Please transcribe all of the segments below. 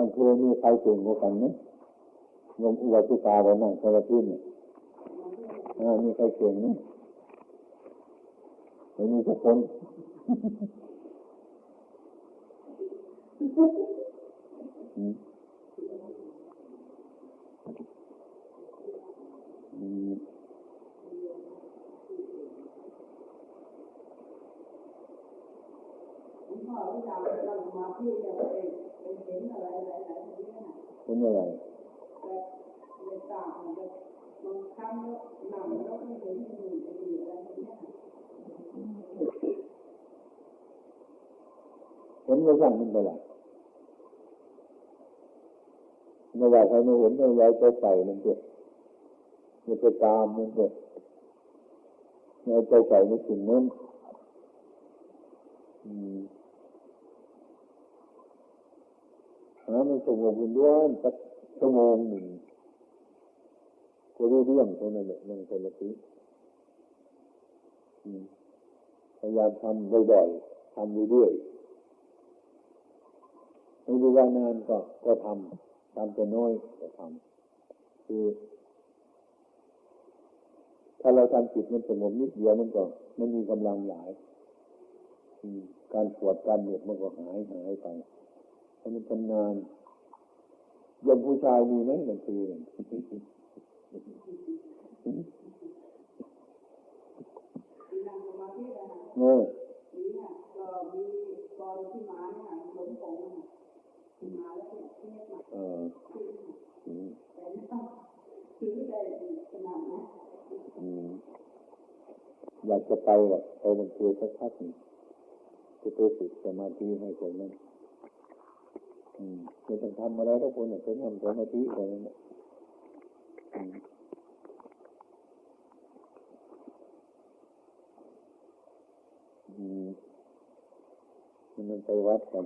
างทีมีใครเก่งกว่ากันไหมงมอุบาสิกาเรานั่งสมาธิเนี่ยมีใครเก่งไหมไม่มีสักคนเป็นอะไรเห็นไม่สั่งมันไปละไม่ว่าใครไม่เห็นไม่ย้ายใจใส่มันเกิดมันจะตามมันเกิดย้ายใจใส่ในสิ่งนั้นมันสงบอยู่ด้วยสักชั่วโมงหนึ่งก็รู้เรื่องเท่านั้นแหละนั่งสมาธิพยายามทำบ่อยๆทำเรื่อยๆไม่รู้ว่านานก็ทำแต่น้อยก็ทำคือถ้าเราทำจิตมันสงบนิดเดียวมันมีกำลังหลายการปวดการเหน็บมันก็หายไปถ้ามันชำนาญยมผู้ชายมีไหมบางทีอยากจะไปแบบไปบางทีสักพักหนึ่งจะไปฝึกสมาธิให้คนนั้นไม่ต้องทำอะไรทุกคนเนี่ยเป็นทำสมาธิอะไรนั่นแหละมันไปวัดกัน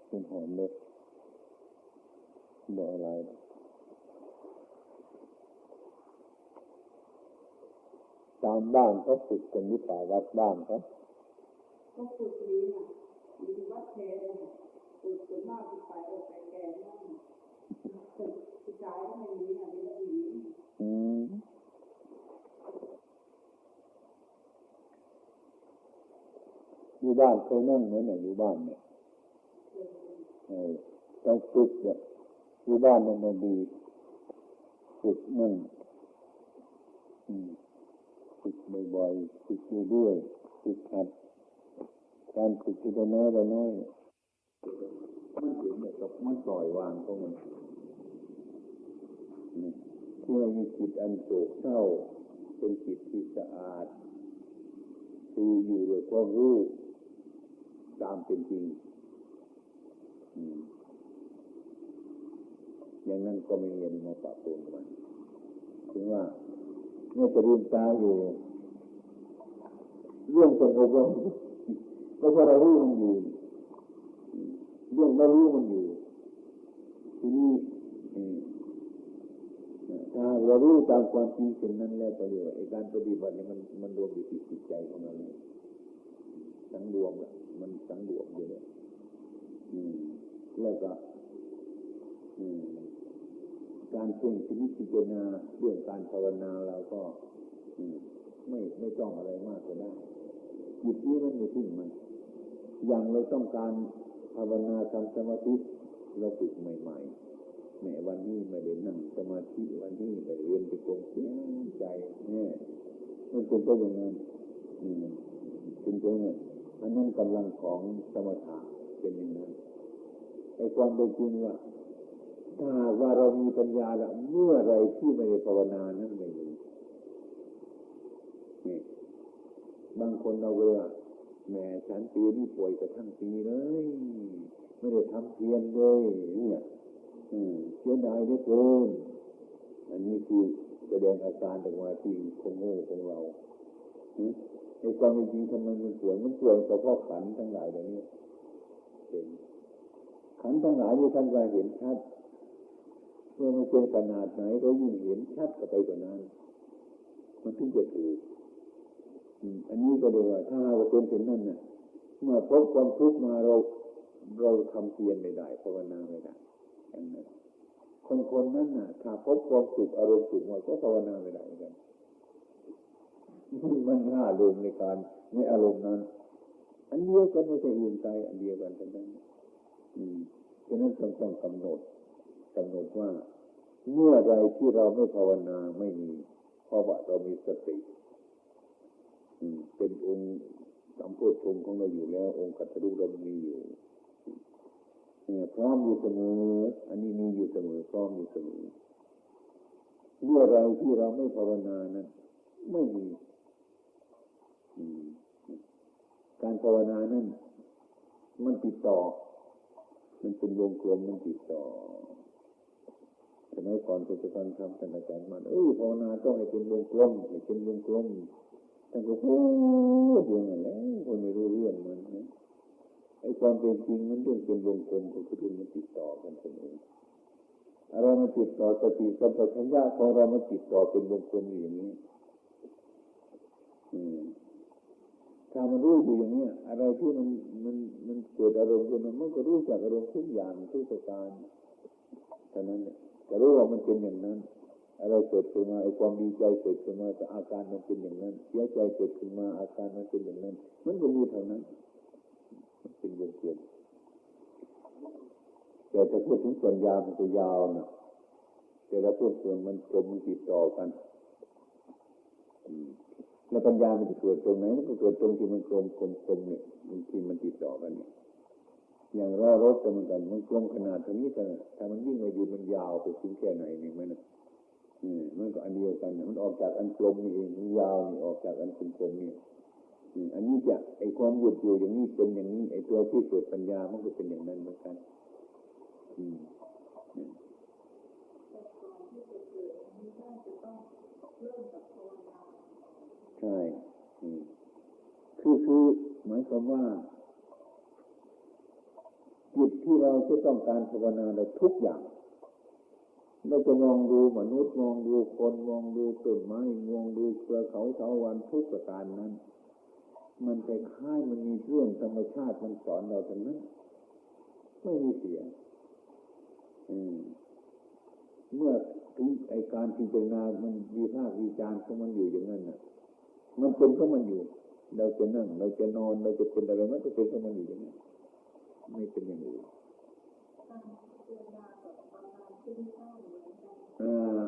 เป็นหอมเลยบอกอะไรตามบ้านเขาฝึกกันหรือเปล่าวัดบ้านเขาก็ฝึกนี้ค่ะมีวัดเทศฝึกส่วนมากที่ไปแก่นั่นผู้ชายก็ไม่มีค่ะมีแต่ผู้หญิงอยู่บ้านเคยนั่งเหมือนอยู่บ้านเนี่ยต้องฝึกเนี่ยอยู่บ้านมันดีฝึกนั่งฝึกบ่อยๆฝึกเรื่อยๆฝึกหัดการฝึกทีละน้อยมันเห็นแบบมันปล่อยวางของมันที่ไม่มีจิตอันโศกเศร้าเป็นจิตที่สะอาดคืออยู่โดยความรู้ตามเป็นจริงอย่างนั้นก็ไม่เห็นมาปะปนมันถึงว่าเนี่ยจะลืมตาอยู่เรื่องสงบก็เพราะเรารู้มันอยู่เรื่องไม่รู้มันอยู่ทีนี้ถ้าเรารู้ตามความจริงเช่นนั้นแล้วก็เรียกว่าการปฏิบัติเนี่ยมันรวมอยู่ที่จิตใจของเราเนี่ยทั้งรวมละมันทั้งรวมอยู่เนี่ยแล้วก็การเพ่งพิจารณาเรื่องการภาวนาเราก็ไม่ต้องอะไรมากก็ได้จิตนี้มันไม่ทิ้งมันอย่างเราต้องการภาวนาทำสมาธิเราฝึกใหม่ๆแม้วันนี้ไม่ได้นั่งสมาธิวันนี้ไม่เรียนไปกงเสียใจเนี่ยมันเป็นก็อย่างนั้นเป็นก็อย่างนั้นอันนั้นกำลังของสมถะเป็นอย่างนั้นไอ้ความเป็นจริงว่าถ้าว่าเรามีปัญญาแล้วเมื่อไรที่ไม่ได้ภาวนานั้นไม่มีนี่บางคนเราเลยแม่ฉันปีนี้ป่วยกระทั่งปีเลยไม่ได้ทำเพียรเลยเนี่ยเสียดายเหลือเกินอันนี้คือแสดงอาการออกมาที่ของโง่ของเราในความจริงทำไมมันป่วยเฉพาะขันธ์ทั้งหลายแบบนี้เป็นขันธ์ทั้งหลายที่ท่านก็เห็นชัดเมื่อมันเป็นขนาดไหนก็ยิ่งเห็นชัดกว่านั้นมันถึงจะถูกอันนี้ก็เรียกว่าถ้าเราเป็นเช่นนั้นน่ะ เมื่อพบความทุกข์มาเราทำเพียรไม่ได้ภาวนาไม่ได้อย่างนั้นคนนั้นน่ะถ้าพบความสุขอารมณ์สุขมาก็ภาวนาไม่ได้เหมือนกันมันห้าลมในการในอารมณ์นั้นอันเดียวกันไม่ใช่อื่นไกลอันเดียวกันทั้งนั้นฉะนั้นต้องกำหนดว่าเมื่อไรที่เราไม่ภาวนาไม่มีเพราะว่าเรามีสติเป็นองค์สัมโพธิของเราอยู่แล้วองค์กัตถุเรามีอยู่พร้อมอยู่เสมออันนี้มีอยู่เสมอพร้อมอยู่เสมอเมื่อไรที่เราไม่ภาวนานั้นไม่มีการภาวนานั้นมันติดต่อมันเป็นวงกลมมันติดต่อสมัยก่อนคุณจะฟังธรรมท่านอาจารย์มันภาวนาต้องให้เป็นวงกลมให้เป็นวงกลมท่านก็พูดอย่างนั้นแหละคนไม่รู้เรื่องมันนะไอ้ความเป็นจริงมันเรื่องเป็นวงกลมก็คือมันติดต่อกันเสมออะไรมันติดต่อสติสัมปชัญญะของเรามันติดต่อเป็นวงกลมอย่างนี้ถ้ามันรู้อยู่อย่างนี้อะไรที่มันเกิดอารมณ์ขึ้นมันก็รู้จักอารมณ์ทุกอย่างทุกประการฉะนั้นเนี่ยจะรู้ว่ามันเป็นอย่างนั้นอะไรเกิดขึ้นมาไอ้ความดีใจเกิดขึ้นมาแต่อาการมันเป็นอย่างนั้นเสียใจเกิดขึ้นมาอาการมันเป็นอย่างนั้นมันก็มีเท่านั้นมันเป็นวงกลมแต่ถ้าพูดถึงส่วนยาวมันก็ยาวนะแต่ละพูดส่วนมันกลมมันติดต่อกันแล้วปัญญามันจะเกิดตรงไหนมันก็เกิดตรงที่มันกลมเนี่ยที่มันติดต่อกันเนี่ยอย่างล้อรถก็เหมือนกันมันกลมขนาดเท่านี้กันถ้ามันวิ่งมาอยู่มันยาวไปถึงแค่ไหนนี่มันมันก็อันเดียวกันมันออกจากอันกลมนี่เองมันยาวนี่ออกจากอันกลมนี่อันนี้จะไอ้ความหยุดอยู่อย่างนี้เป็นอย่างนี้ไอ้ตัวที่เกิดปัญญามันก็เป็นอย่างนั้นเหมือนกันใช่คือหมายความว่าจิตที่เราจะต้องการภาวนาเราทุกอย่างเราจะมองดูมนุษย์มองดูคนมองดูต้นไม้มองดูเครือเขาเถาวัลย์ทุกประการนั้นมันคล้ายๆมันมีเรื่องธรรมชาติมันสอนเราทั้งนั้นไม่มีเสียเมื่อถึงไอ้การพิจารณามันวิพากษ์วิจารณ์ของมันอยู่อย่างนั้นน่ะมันเป็นของมันอยู่เราจะนั่งเราจะนอนเราจะเป็นอะไรมันก็เป็นของมันอยู่อย่างนั้นไม่เป็นอย่างอื่น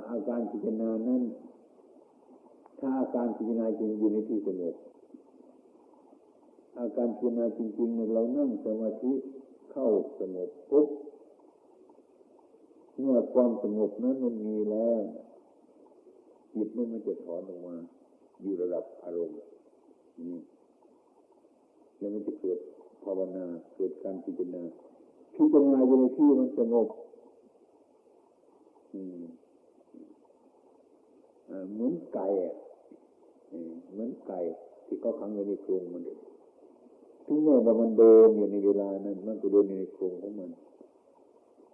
อาการพิจารณานั้นถ้าอาการพิจารณาจริงอยู่ในที่สงบอาการพิจารณาจริงๆเนี่ยเรานั่งสมาธิเข้าสงบปุ๊บเมื่อความสงบนั้นมันมีแล้วจิตมันจะถอนออกมาอยู่ระดับอารมณ์นี่แล้วมันจะเกิดภาวนาเกิดการพิจารณาอยู่ในที่มันสงบเหมือนไก่เหมือนไก่ที่เขาขังไว้ในกรงมันถึงแม้ว่ามันเดินอยู่ในเวลานั้นมันก็เดินในกรงของมัน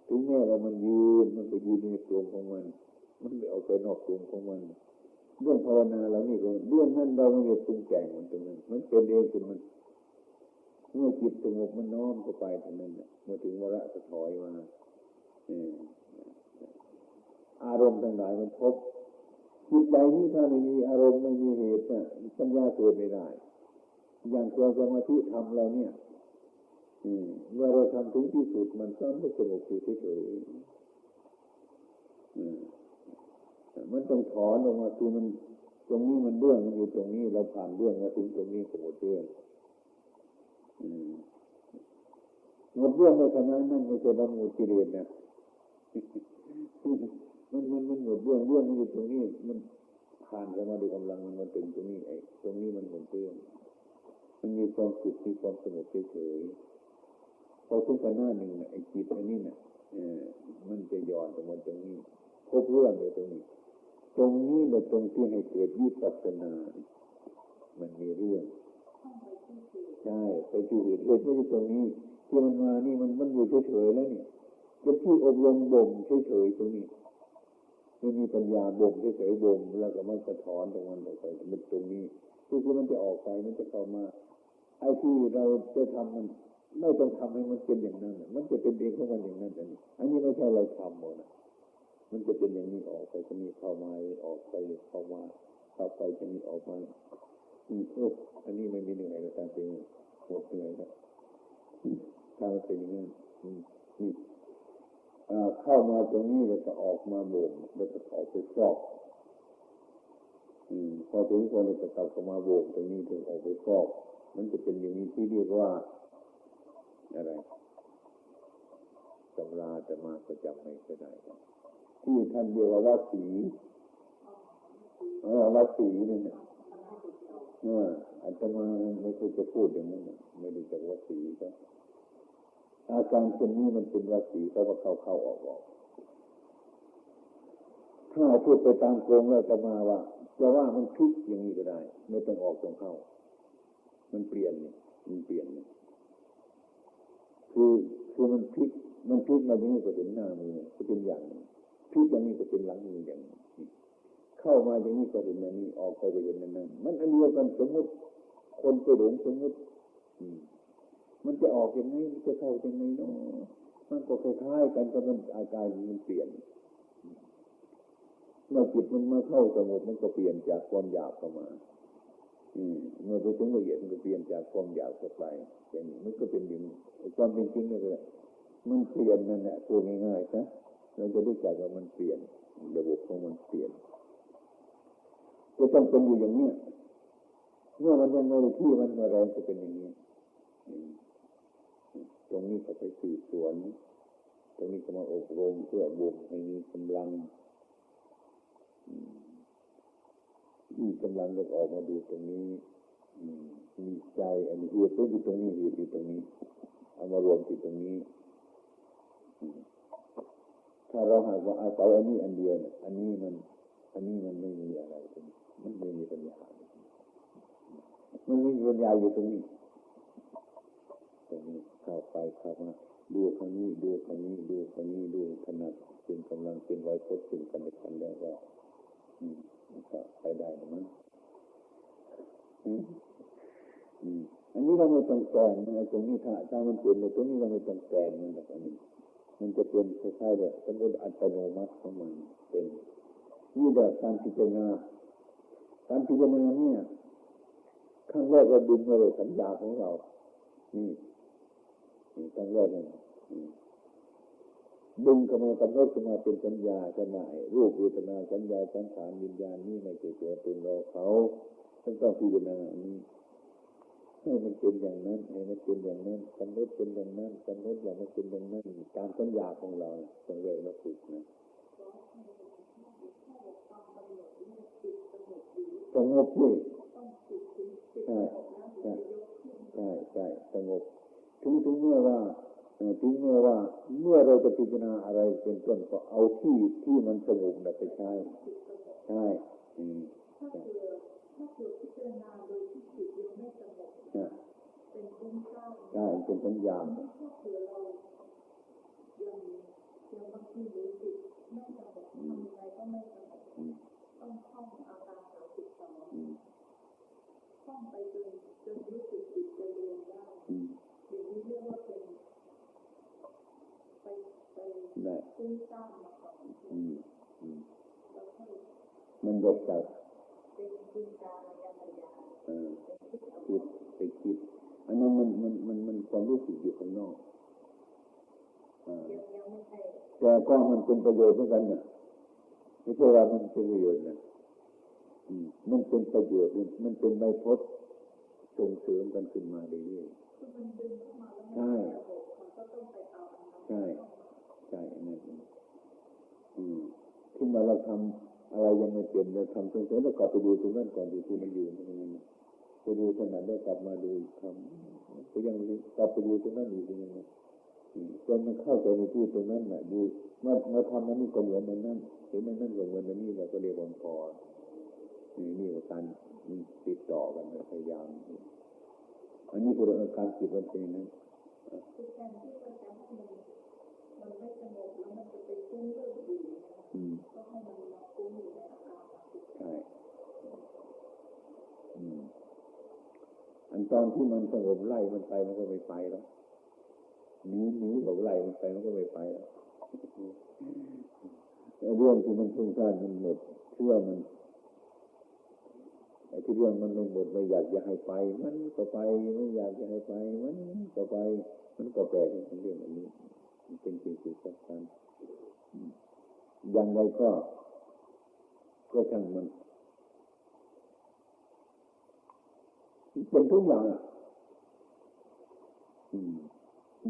ถึงแม้ว่ามันยืนมันก็ยืนในกรงของมันไม่เอาไปนอกกรงของมันเรื่องภาวนาเรานี่ก็เรื่องนั้นเราไม่ได้ปรุงแต่งมันตรงนั้นมันเป็นเองจนมันเมื่อจิตสงบมันน้อมเข้าไปตรงนั้นเมื่อถึงวาระก็ถอยมาอารมณ์ทั้งหลายมันพบจิตใจนี้ถ้าไม่มีอารมณ์ไม่มีเหตุปัญญาเกิดไม่ได้อย่างตัวสมาธิทำเราเนี่ยเมื่อเราทำถึงที่สุดมันก็ไม่สงบอยู่เฉยๆมันต้องถอนออกมาคือมันตรงนี้มันเรื่องมันอยู่ตรงนี้เราผ่านเรื่องมาถึงตรงนี้ก็หมดเรื่องหมดเรื่องในขณะนั้นไม่ใช่ละหมดกิเลสนะมันหมดเรื่องมันอยู่ตรงนี้มันผ่านเข้ามาด้วยกำลังมันมาถึงตรงนี้ไอ้ตรงนี้มันหมดเรื่องมันมีความสุขมีความสงบเฉยๆพอถึงขณะหนึ่งไอ้จิตอันนี้เนี่ยมันจะย้อนออกมาตรงนี้ครบเรื่องเลยตรงนี้เป็นตรงที่ให้เกิดวิปัสสนามันมีเรื่องใช่ไปที่เหตุไม่ใช่ตรงนี้ที่มันมานี่มันอยู่เฉยๆแล้วนี่เป็นที่อบรมบ่มเฉยๆตรงนี้ไม่มีปัญญาบ่มเฉยๆบ่มแล้วก็มันสะท้อนตรงมันออกไปมันตรงนี้คือมันจะออกไปมันจะเข้ามา ไอ้ที่เราจะทำมันไม่ต้องทำให้มันเป็นอย่างนั้นมันจะเป็นเองของมันอย่างนั้นอันนี้ไม่ใช่เราทำหมดนะมันจะเป็นอย่างนี้ออกไปจะมีเข้ามาออกไปเข้ามาเข้าไปจะมีออกมาอันนี้ไม่มีเหนื่อยในการเป็นหมดเหนื่อยแล้วถ้ามันเป็นอย่างนั้นนี่เข้ามาตรงนี้เราจะออกมาบ่มแล้วจะออกไปฟอกพอถึงคนเราจะกลับเข้ามาบ่มตรงนี้ถึงออกไปฟอกมันจะเป็นอย่างนี้ที่เรียกว่าอะไรตำราจะมาประจำไม่ได้ที่ท่านเรียกว่าวัดสีวัดสีนั่นน่ะอาตมาไม่เคยจะพูดอย่างนั้นไม่รู้จักวัดสีก็อาการเช่นนี้มันเป็นวัดสีก็ว่าเข้าออกถ้าพูดไปตามโครงแล้วจะมาว่าจะว่ามันพลิกอย่างนี้ก็ได้ไม่ต้องออกต้องเข้ามันเปลี่ยนนี่มันเปลี่ยนนี่คือมันพลิกมาอย่างนี้ก็เป็นหน้ามือก็เป็นอย่างนี้พลิกอย่างนี้ก็เป็นหลังมืออย่างนี้เข้ามาอย่างนี้ก็เป็นอย่างนี้ออกไปก็เป็นนั่นมันอันเดียวกันสมมติคนไปหลงสมมติมันจะออกยังไงมันจะเข้ายังไงเนาะมันก็คล้ายๆกันแต่มันอาการมันเปลี่ยนเมื่อจิตมันมาเข้าสงบมันก็เปลี่ยนจากความหยาบเข้ามาเมื่อไปถึงละเอียดมันก็เปลี่ยนจากความหยาบเข้าไปอย่างนี้มันก็เป็นอย่างนี้ความเป็นจริงนั่นแหละมันเปลี่ยนนั่นแหละพูดง่ายๆนะเราจะรู้จักว่ามันเปลี่ยนระบบของมันเปลี่ยนจะต้องเป็นอยู่อย่างนี้เมื่อมันยังไม่ได้ที่มันแรงจะเป็นอย่างนี้ตรงนี้ก็ไปสืบสวนตรงนี้ก็มาอบรมเพื่อบ่มให้มีกำลังกำลังก็ออกมาดูตรงนี้มีใจอันนี้เหตุก็อยู่ตรงนี้เหตุอยู่ตรงนี้เอามารวมที่ตรงนี้ถ้าเราหากว่าอาศัยอันนี้อันเดียวเนี่ยอันนี้มันไม่มีอะไรตรงนี้มันไม่มีปัญญามันไม่มีปัญญาอยู่ตรงนี้เข้าไปเข้ามาดูครั้งนี้ดูครั้งนี้ดูครั้งนี้ดูขนาดเป็นกำลังเป็นไว้พบเป็นกันในกันแล้วก็ไปได้หรือมั้งอันนี้เราไม่ต้องแก้นะตรงนี้ถ้ามันเป็นเลยตรงนี้เราไม่ต้องแก้มันแบบนี้มันจะเป็นคล้ายๆแบบสมมติอัตโนมัติของมันเป็นนี่แบบการพิจารณาเนี่ยขั้นแรกเราดึงมาเลยสัญญาของเรานี่ขั้นแรกเลยดึงเข้ามากำหนดขึ้นมาเป็นสัญญาขณะรูปเวทนาสัญญาสังขารวิญญาณนี่ไม่ใช่ตัวตนเราเขาต้องพิจารณาอันนี้ให้มันเป็นอย่างนั้นให้มันเป็นอย่างนั้นกำหนดเป็นอย่างนั้นกำหนดอย่างมันเป็นอย่างนั้นตามสัญญาของเราต้องเลยเราฝึกนะสงบนี่ใช่สงบถึงเมื่อว่าเมื่อเราจะพิจารณาอะไรเป็นต้นก็เอาที่มันสงบไปใช้ใช่ถ้าเกิดพิจารณาโดยที่จิตยังไม่สงบเป็นฟุ้งซ่านใช่เป็นสัญญาถ้าเกิดเรายังบางทีหรือจิตไม่สงบทำยังไงก็ไม่สงบต้องท่องอาการ32ท่องไปจนรู้สึกจิตจะรวมได้อย่างนี้เรียกว่าเป็นไปฟุ้งซ่านมาก่อนมันยกจากเป็นจินตนาการคิดอันนั้นมันความรู้สึกอยู่ข้างนอกแต่ก็มันเป็นประโยชน์เหมือนกันนะไม่ใช่ว่ามันเป็นประโยชน์นะมันเป็นประโยชน์มันเป็นใบพจน์ส่งเสริมกันขึ้นมาเรื่อยๆใช่นั่นขึ้นมาเราทำอะไรยังไม่เป็นเราทำส่งเสริมแล้วกลับไปดูตรงนั้นก่อนที่มันอยู่ไปดูขนาดแล้วกลับมาดูทำก็ยังกลับไปดูตรงนั้นอีกอย่างนี้จนมันเข้าใจในที่ตรงนั้นน่ะดูมาทำนั้นนี่ก็เหมือนนั้นเห็นนั้นก็เหมือนนี้เราก็เรียกว่าพอนี่ว่าการติดต่อกันพยายามอันนี้คือการจิตมันเป็นนั้นคือการที่มันไม่สงบแล้วมันจะไปฟุ้งเรื่องอื่นก็ให้มันมาฟุ้งอยู่ในอาการใช่ อันตอนที่มันสงบไล่มันไปมันก็ไม่ไปแล้วหนีบอกไล่มันไปมันก็ไม่ไปแล้วเรื่องที่มันฟุ้งซ่านมันหมดเชื่อมันไอ้ที่เรื่องมันไม่หมดไม่อยากจะให้ไปมันก็ไปไม่อยากจะให้ไปมันก็ไปมันก็แปลกเป็นเรื่องอันนี้มันเป็นสิ่งที่สำคัญอย่างไรก็ช่างมันเป็นทุกอย่าง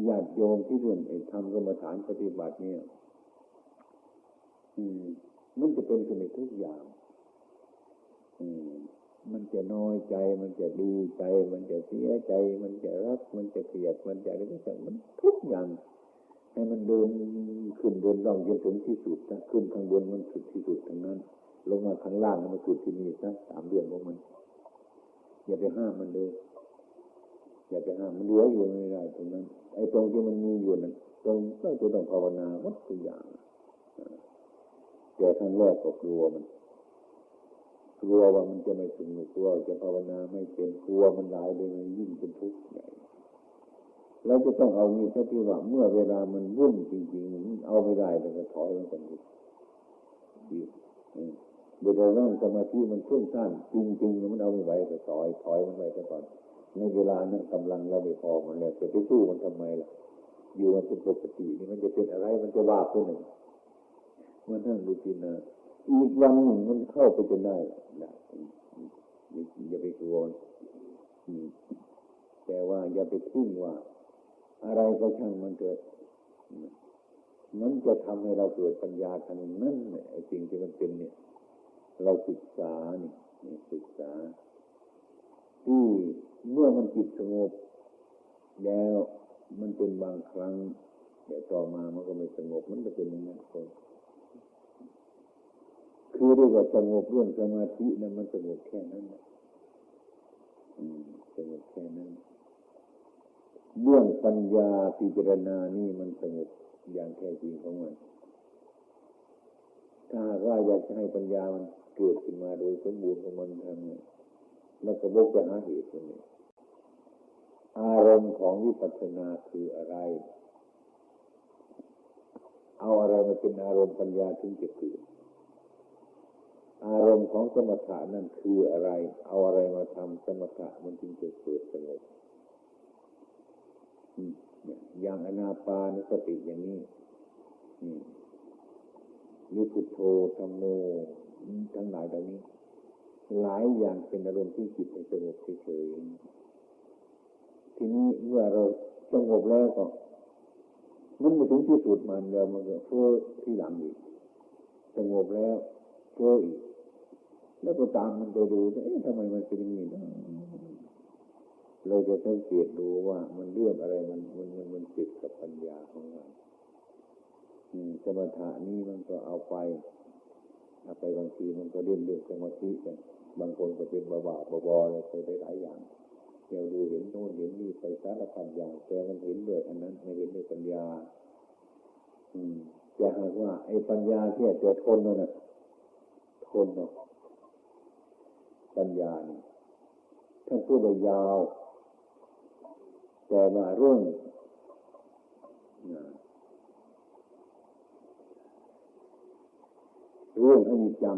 ญาติโยมที่เรื่องทำกรรมฐานปฏิบัติเนี่ยมันจะเป็นขึ้นในทุกอย่างมันจะน้อยใจมันจะดีใจมันจะเสียใจมันจะรักมันจะเกลียดมันจะอะไรก็ช่างมันทุกอย่างให้มันเดินขึ้นเดินล่องจนถึงที่สุดนะขึ้นข้างบนมันสุดที่สุดทั้งนั้นลงมาข้างล่างมันสุดที่นี่ซะตามเรื่องของมันอย่าไปห้ามมันเลยอย่าไปห้ามมันเหลืออยู่ไม่ได้ตรงนั้นไอ้ตรงที่มันมีอยู่นั่นตรงต้องภาวนาหมดทุกอย่างแต่ครั้งแรกก็กลัวมันกลัวว่ามันจะไม่สนุกกลัวจะภาวนาไม่เป็นกลัวมันหลายเลยมันยิ่งเป็นทุกข์ใหญ่เราจะต้องเอามีสติว่าเมื่อเวลามันวุ่นจริงๆเอาไม่ได้เราก็ถอยมันก่อนดีเวลานั่งสมาธิมันฟุ้งซ่านจริงๆมันเอาไม่ไหวก็ถอยมันไปซะก่อนในเวลานั้นกำลังเราไม่พอมันแล้วจะไปสู้มันทำไมล่ะอยู่มันเป็นปกตินี่มันจะเป็นอะไรมันจะว่าตัวหนึ่งมันนั่งรูทีนนะอีกวันหนึ่งมันเข้าไปจนได้อย่าไปกลัวแต่ว่าอย่าไปทิ้งว่าอะไรก็ช่างมันเกิดมันจะทำให้เราเกิดปัญญาทางนั้นไอ้สิ่งที่มันเป็นเนี่ยเราศึกษานี่ศึกษาที่เมื่อมันจิตสงบแล้วมันเป็นบางครั้งแต่ต่อมามันก็ไม่สงบมันจะเป็นอย่างนั้นคือเรียกว่าสงบเรื่องสมาธินั้นมันสงบแค่นั้นสงบแค่นั้นเรื่องปัญญาพิจารณานี่มันสงบอย่างแท้จริงของมันถ้าว่าอยากจะให้ปัญญามันเกิดขึ้นมาโดยสมบูรณ์ของมันทำแล้วก็บอกจะหาเหตุตรงนี้อารมณ์ของวิปัสสนาคืออะไรเอาอะไรมาเป็นอารมณ์ปัญญาถึงจะเกิดอารมณ์ของสมถะนั่นคืออะไรเอาอะไรมาทำสมถะมันจึงจะเกิดสงบอย่างอานาปานสติอย่างนี้หรือพุทโธธัมโมทั้งหลายเหล่านี้หลายอย่างเป็นอารมณ์ที่จิตสงบเฉยๆทีนี้เมื่อเราสงบแล้วก็มันไปถึงที่สุดมันแล้วมันก็เฟ้อที่หลังอีกสงบแล้วเฟ้ออีกแล้วก็ตามมันไปดูทำไมมันเป็นอย่างนี้นะเราจะสังเกตดูว่ามันเรื่องอะไรมันติดกับปัญญาของมันสมถะนี่มันก็เอาไปบางทีมันก็เล่นเรื่องสมาธิกันบางคนก็เป็นบ้าๆบอๆอะไรไปหลายอย่างเดี๋ยวดูเห็นโน่นเห็นนี่ไปสารพัดอย่างแต่มันเห็นด้วยอันนั้นไม่เห็นด้วยปัญญาจะหากว่าไอ้ปัญญาที่จะทนน่ะทนเนาะปัญญานี่ถ้าพูดยาวแต่ว่าเรื่องอนิจจัง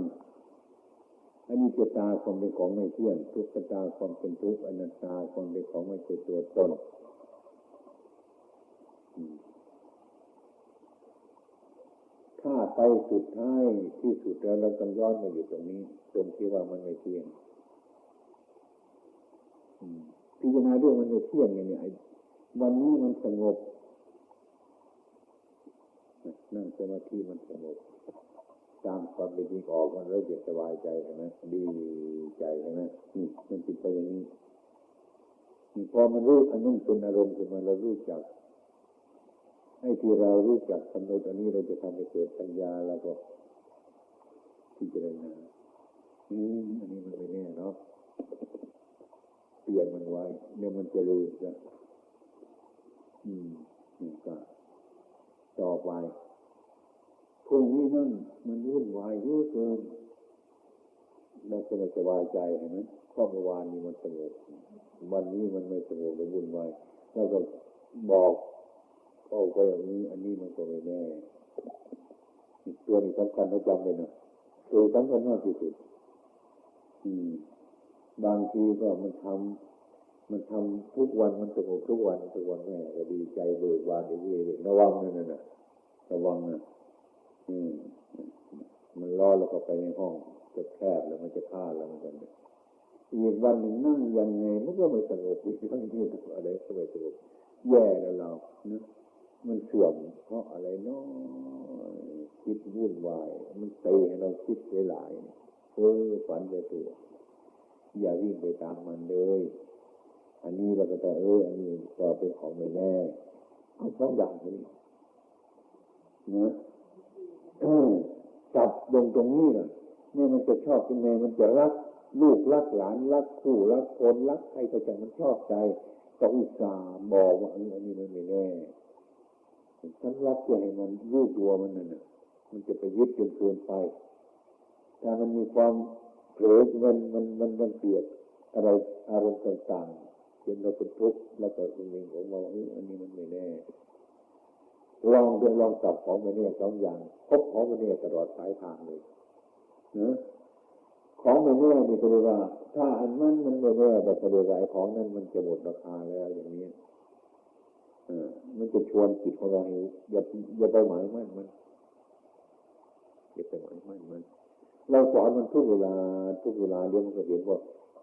อนิจจตาความเป็นของไม่เที่ยงทุกขตาความเป็นทุกข์อนัตตาความเป็นของไม่ใช่ตัวตนถ้าไปสุดท้ายที่สุดแล้วเราต้องย้อนมาอยู่ตรงนี้ตรงที่ว่ามันไม่เที่ยงพิจารณาเรื่องมันไม่เที่ยงเนี่ยวันนี้มันสงบนั่งสมาธิมันสงบตามความเป็นจริงออกมันรู้สึกสบายใจใช่ไหมดีใจใช่ไหมนี่มันติดไปอย่างนี้นี่พอมันรู้อันนั้นเป็นอารมณ์ขึ้นมาเรารู้จักให้ที่เรารู้จักกำหนดอันนี้เราจะทำให้เกิดปัญญาแล้วก็พิจารณาอันนี้มันไม่แน่เนาะเปลี่ยนมันไว้เนี่ยมันจะรู้จะนี่ก็ต่อไปพวกนี้นั่นมันวุ่นวายเยอะเกินเราจะไม่สบายใจเห็นไหมค ราะเมื่อวานนี้มันสงบวันนี้มันไม่สงบเลยวุ่นวายแล้วก็บอกเข้าไปอย่างนี้อันนี้มันก็ไม่แน่ตัวนี้สำคัญเราจำเลยนะตัวสำคัญมากที่สุดบางทีก็มันทำทุกวันมันสงบทุกวันแม่ก็ดีใจเบิกบานอย่างนี้ระวังนั่นน่ะระวังนะมันร้อนแล้วก็ไปในห้องจะแคบแล้วมันจะฆ่าแล้วมันกันอีกวันหนึ่งนั่งยังไงมันก็ไม่สงบอีกทั้งที่อะไรก็ไม่สงบแย่แล้วเรานะมันเสื่อมเพราะอะไรเนาะคิดวุ่นวายมันเตะให้เราคิดหลายๆฝันไปตัวอย่าวิ่งไปตามมันเลยอันนี้เราก็จะอันนี้ก็เป็นของไม่แน่เอาสองอย่างนี้นะจับตรงนี้นะแม่มันจะชอบแม่มันจะรักลูกรักหลานรักคู่รักคนรักใครก็จะมันชอบใจก็อุตส่าห์บอกว่าอันนี้มันไม่แน่ฉันรักจะให้มันรู้ตัวมันนั่นน่ะมันจะไปยึดจนเกินไปถ้ามันมีความเผลอมันเปลี่ยนอะไรอารมณ์ต่างๆจนเราเป็นทุกข์แล้วก็สิ่งหนึ่งของเราอันนี้มันไม่แน่ลองจับของไม่แน่สองอย่างพบของไม่แน่ตลอดสายทางเลยนะของไม่แน่นี่ก็เรียกว่าถ้าอันนั้นมันไม่แน่แต่เรียกว่าของนั้นมันจะหมดราคาแล้วอย่างนี้มันจะชวนจิตของเราให้อย่าไปหมายมั่นมันอย่าไปหมายมั่นมันเราสอนมันทุกเวลาเดี๋ยวมันก็เห็นว่า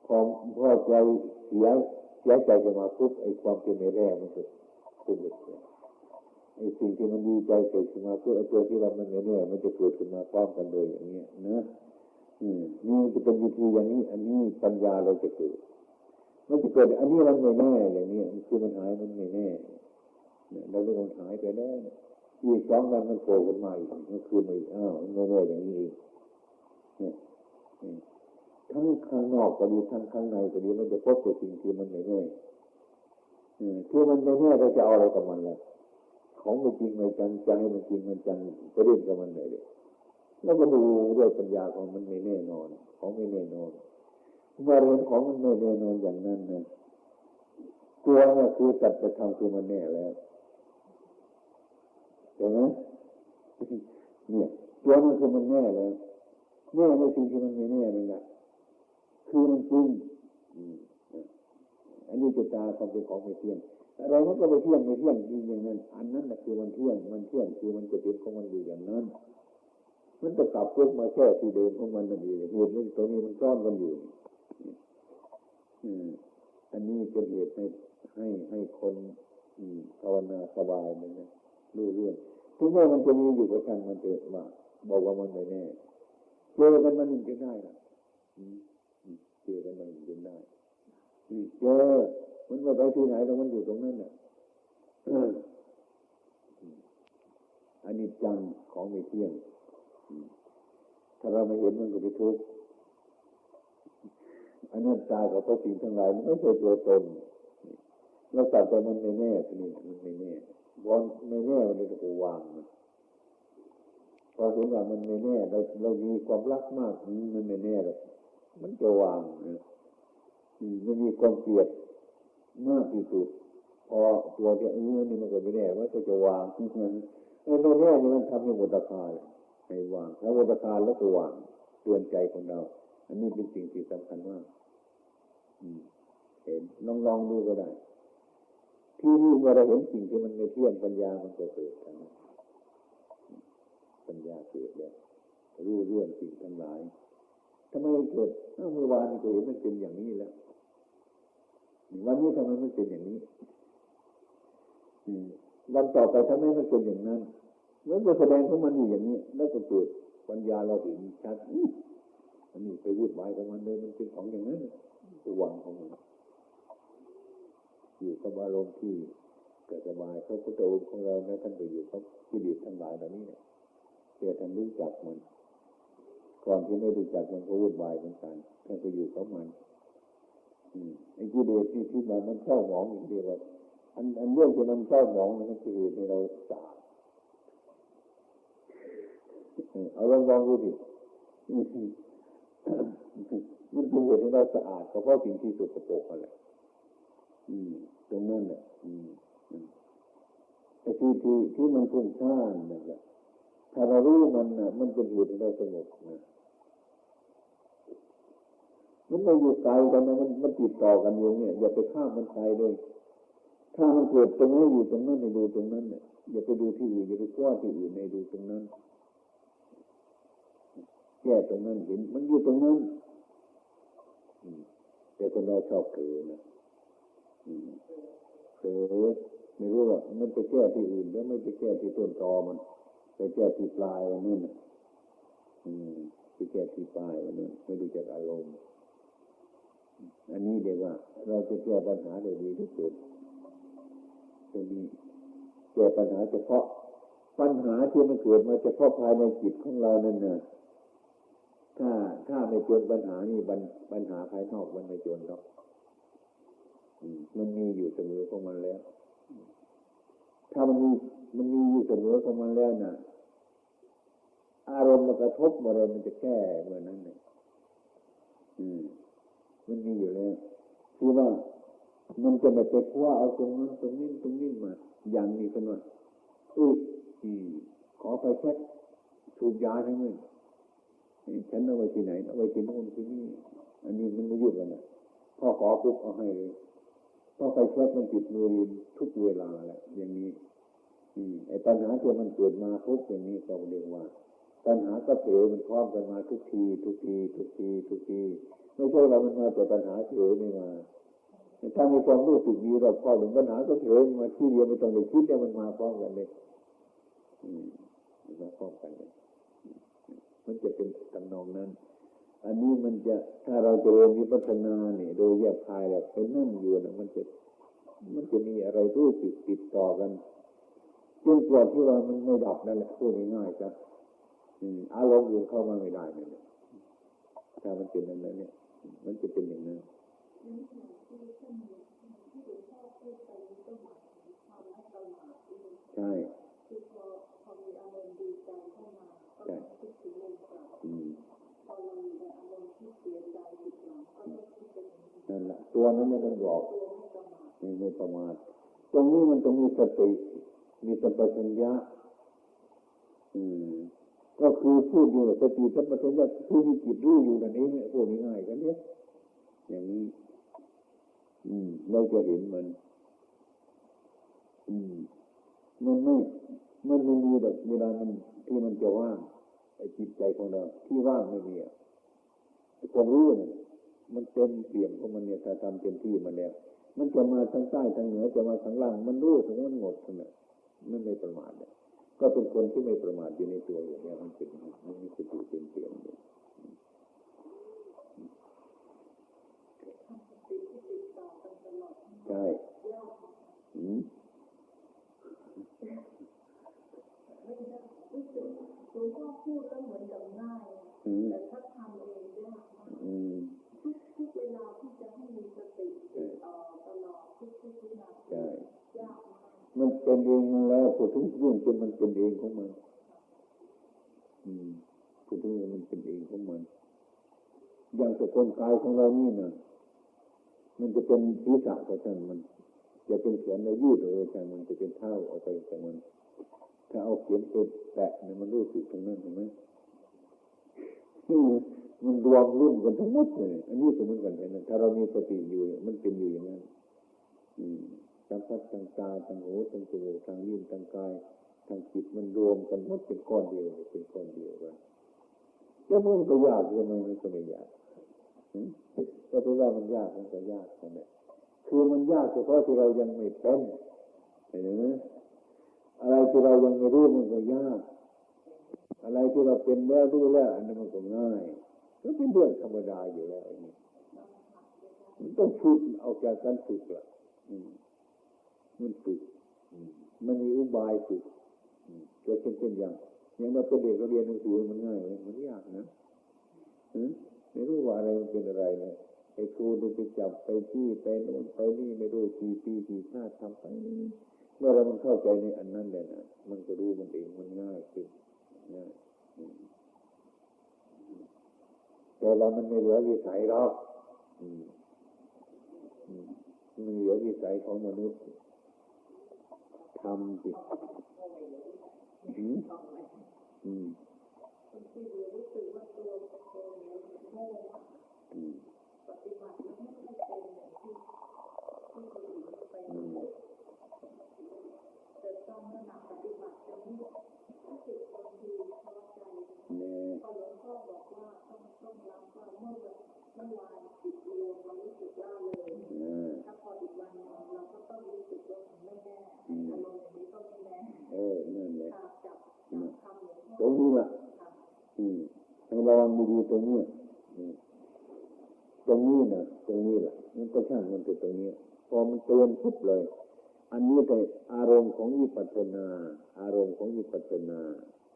ความพอใจเสียใจจะมาปุ๊บไอ้ความเป็นไม่แน่มันก็ขึ้นเลยไอ้สิ่งที่มันดีใจเกิดขึ้นมาเพื่อไอ้ตัวที่เรามันไม่แน่มันจะเกิดขึ้นมาพร้อมกันเลยอย่างเงี้ยนะนี่จะเป็นวิธีอย่างนี้อันนี้ปัญญาเราจะเกิดมันจะเกิดอันนี้มันไม่แน่อย่างนี้คือมันหายมันไม่แน่เราเรื่องมันหายไปแล้วอีก2 วันมันโผล่ขึ้นมาอีกมันคืนมาอีกไม่แน่อย่างนี้เองเนี่ยทั้งข้างนอกก็ดีทั้งข้างในก็ดีมันจะพบกับสิ่งที่มันไม่แน่ที่มันไม่แน่เราจะเอาอะไรกับมันล่ะของมันจริงไม่จังใจมันจริงมันจังไปเรื่องกับมันไหนเลยแล้วก็ดูด้วยปัญญาของมันไม่แน่นอนของไม่แน่นอนเมื่อเรื่องของมันไม่แน่นอนอย่างนั้นนะตัวนั่นคือสัจธรรมคือมันแน่แล้วเห็นไหมเนี่ยตัวนั้นคือมันแน่แล้วแน่ในสิ่งที่มันไม่แน่นั่นแหละคือมันจริงอันนี้จะตาความเป็นของไม่เที่ยงอะไรมันก็ไม่เที่ยงจริงอย่างนั้นอันนั้นแหละคือมันเที่ยงคือมันจะเป็นของมันอยู่อย่างนั้นมันจะกลับพวกมาแค่ที่เดิมของมันนั่นเองเหตุนี้ตัวนี้มันซ่อนกันอยู่อันนี้เป็นเหตุให้คนภาวนาสบายเลยนะรู้เรื่องถึงแม้มันจะมีอยู่กับท่านมันเถอะว่าบอกว่ามันไม่แน่เจอกันมันจะได้ล่ะเจอกันมันจะได้เจอมันว่าไปที่ไหนแล้วมันอยู่ตรงนั้นน่ะอันนี้จังของไม่เที่ยงถ้าเราไม่เห็นมันก็ไปทุกข์อันนั้นตายกับพวกสิ่งทั้งหลายมันไม่ใช่ตัวตนเราตัดแต่มันไม่แน่ทีนี้มันไม่แน่พอไม่แน่มันเลยก็วางมันพอเห็นว่ามันไม่แน่เรามีความรักมากมันไม่แน่หรอกมันจะวางมันมีความเกลียดมากที่สุดพอตัวที่นี่มันก็ไม่แน่ว่าจะวางไม่แน่นี่มันทำให้หมดราคาเลยให้วางแล้วหมดราคาแล้วก็วางเตือนใจของเราอันนี้เป็นสิ่งที่สำคัญมากเห็นลองดูก็ได้ที่นี่เมื่อเราเห็นสิ่งที่มันไม่เที่ยงปัญญามันก็เกิดนะปัญญาเกิดแล้วรู้เรื่องสิ่งทั้งหลายทำไมเกิดเมื่อวานนี้ก็เห็นมันเป็นอย่างนี้แล้ววันนี้ทำไมมันเป็นอย่างนี้วันต่อไปทำไมมันเป็นอย่างนั้นแล้วก็แสดงของมันอยู่อย่างนี้แล้วก็เกิดปัญญาเราเห็นชัดอันนี้ไปวุ่นวายกับมันเลยมันเป็นของอย่างนั้นตัววางของมันอยู่กับอารมณ์ที่สบายพระพุทธองค์ของเรานะท่านไปอยู่กับกิเลสทั้งหลายเหล่านี้เนี่ยแต่ท่านรู้จักมันก่อนที่ไม่รู้จักมันก็วุ่นวายเหมือนกันท่านก็อยู่กับมันไอ้กิเลสที่มันเศร้าหมองอย่างเดียวว่าอันเรื่องที่มันเศร้าหมองมันคือเหตุให้เราสาบเอาลองดูดิ มันเป็นเหตุให้เราสะอาดเพราะสิ่งที่สกปรกอะไรตรงนั้นเนี่ยไอ้ที่มันฟุ้งซ่านนั่นแหละถ้าเรารู้มันน่ะมันเป็นเหตุให้เราสงบนะมันไม่อยู่ไกลกันนะมันติดต่อกันอยู่เนี่ยอย่าไปข้ามมันไกลเลยถ้ามันเกิดตรงนี้อยู่ตรงนั้นให้ดูตรงนั้นเนี่ยอย่าไปดูที่อื่นอย่าไปกว้าที่อื่นในดูตรงนั้นแก้ตรงนั้นเห็นมันอยู่ตรงนั้นแต่คนเราชอบเผลอนะเผลอไม่รู้ว่ามันไปแก้ที่อื่นแล้วไม่ไปแก้ที่ต้นตอมันไปแก้ที่ปลายวันนู้นไปแก้ที่ปลายวันนู้นไม่ดูจากอารมณ์อันนี้เดี๋ยวว่าเราจะแก้ปัญหาได้ดีที่สุดตรงนี้แก้ปัญหาเฉพาะปัญหาที่มันเกิดมาเฉพาะภายในจิตของเรานั่นน่ะถ้าไม่จนปัญหานี่ปัญหาภายนอกมันไม่จนหรอกมันมีอยู่เสมอของมันแล้วถ้ามันมีอยู่เสมอของมันแล้วน่ะอารมณ์มากระทบอะไรมันจะแก้เมื่อนั้นเลยมันมีอยู่แล้วคือว่ามันจะไม่ไปคว้าเอาตรงนั้นตรงนี้มาอย่างนี้กันว่าขอไปแค่ถูกยาทั้งนั้นฉันเอาไว้ที่ไหนเอาไว้ที่โน่นที่นี่อันนี้มันไม่ยุ่งกันนะพ่อขอปุ๊บเอาให้เลยพ่อไปแค่มันติดมือทุกเวลาแหละอย่างนี้ไอ้ปัญหาที่มันเกิดมาปุ๊บอย่างนี้ก็เรียกว่าปัญหาก็เผยมันพร้อมกันมาทุกทีไม่ใช่ว่ามันมาแต่ปัญหาเฉยไม่มาถ้ามีความรู้สึกดีเราพอถึงปัญหาก็เผยมาที่เดียวไม่ต้องไปคิดแต่มันมาพร้อมกันเลยมาพร้อมกันเลยมันจะเป็นทำนองนั้นอันนี้มันจะถ้าเราจะเรียนวิปัสสนาเนี่ยโดยแยกคายแบบไปนั่งอยู่นะมันจะมีอะไรรู้สึกติดต่อกันจนกว่าที่ว่ามันไม่ดับนั่นแหละพูดง่ายๆจ้ะอารมณ์อื่นเข้ามาไม่ได้นั่นแหละถ้ามันเป็นอย่างนั้นเนี่ยมันจะเป็นอย่างนั้นใช่ใช่นั่นแหละตัวนั้นเนี่ยมันบอกไม่ประมาทตรงนี้มันต้องมีสติมีสัมปชัญญะก็คือพูดอยู่สติสัมปชัญญะผู้มีจิตรู้อยู่นั่นเองพูดง่ายๆกันเนี่ยอย่างนี้เราจะเห็นมันมันไม่มีดอกเวลามันที่มันจะว่างไอ้จิตใจของเราที่ว่างไม่มีความรู้เนี่ยมันเต็มเปี่ยมของมันเนี่ยถ้าทำเต็มที่มันแล้วมันจะมาทางใต้ทางเหนือจะมาทางล่างมันรู้ถึงมันหมดทั้งนั้นมันไม่ประมาทเลยก็เป็นคนที่ไม่ประมาทอยู่ในตัวอย่างนี้มันเป็นมันมีสติเต็มเปี่ยมเลยใช่หลวงพ่อพูดแล้วเหมือนกับง่ายแต่ถ้าทำเองยากมากทุกเวลาที่จะให้มีสติติดต่อตลอดทุกวินาทียากมากมันเป็นเองแล้วพูดถึงเรื่องจนมันเป็นเองของมันพูดถึงมันเป็นเองของมันอย่างสกุลกายของเรานี่นะมันจะเป็นศีรษะก็ช่างมันจะเป็นแขนในยืดออกไปช่างมันจะเป็นเท้าออกไปช่างมันถ้าเอาเข็มไปแตะเนี่ยมันรู้สึกตรงนั้นเห็นไหมมันรวมรุ่นกันทั้งหมดเลยอันนี้ก็เหมือนกันนะถ้าเรามีสติอยู่มันเป็นอยู่อย่างนั้นทางพัดทางตาทางหูทางจมูกทางลิ้นทางกายทางจิตมันรวมกันหมดเป็นก้อนเดียวเป็นก้อนเดียวกันแล้วมันก็ยากทำไมมันก็ไม่ยากก็เพราะว่ามันยากมันก็ยากนั่นแหละคือมันยากเฉพาะที่เรายังไม่เป็นเห็นไหมอะไรที่เรายังไม่รู้มันก็ยากอะไรที่เราเป็นแล้วรู้แล้วอันนั้นมันก็ง่ายก็เป็นเรื่องธรรมดาอยู่แล้วอย่างนี้มันต้องฝึกเอาจากการฝึกละมันฝึกมันมีอุบายฝึกก็เช่นอย่างเราเป็นเด็กเราเรียนหนังสือมันง่ายเลยมันยากนะไม่รู้ว่าอะไรมันเป็นอะไรเลยไอ้ครูดูไปจับไปที่ไปโน่นไปนี่ไม่รู้กี่ปีกี่ชาติทำไปเมื่อมันเข้าใจในอันนั้นแหละนะมันก็รู้มันเองมันง่ายขึ้นง่าย แต่ว่ามันไม่เหลือวิสัยหรอกมันเหลือวิสัยของมนุษย์ทำสินั่นแหละตรงนี้ล่ะให้ระวังดีๆตรงนี้ตรงนี้นะตรงนี้แหละมันก็ช่างมันเป็นตรงนี้พอมันเตือนปุ๊บเลยอันนี้เป็นอารมณ์ของวิปัสสนาอารมณ์ของวิปัสสนา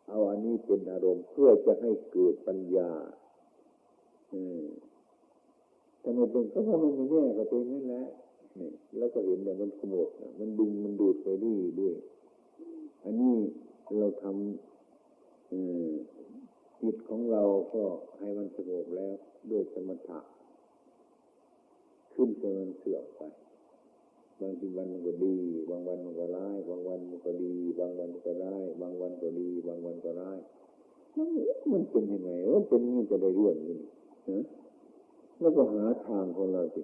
เอาอันนี้เป็นอารมณ์เพื่อจะให้เกิดปัญญาถ้าไม่เป็นก็เพราะมันไม่แน่ก็เป็นนั่นแหละนี่แล้วก็เห็นแต่มันขโมยมันดึงมันดูดไปด้วยอันนี้เราทำจิตของเราก็ให้มันสงบแล้วด้วยสมถะขึ้นจนมันเสื่อมไปบางทีวันมันก็ดีบางวันมันก็ร้ายบางวันมันก็ดีบางวันมันก็ร้ายบางวันก็ดีบางวันก็ร้ายมันเป็นยังไงมันเป็นนี่จะได้เรื่องนี้นะแล้วก็หาทางของเราสิ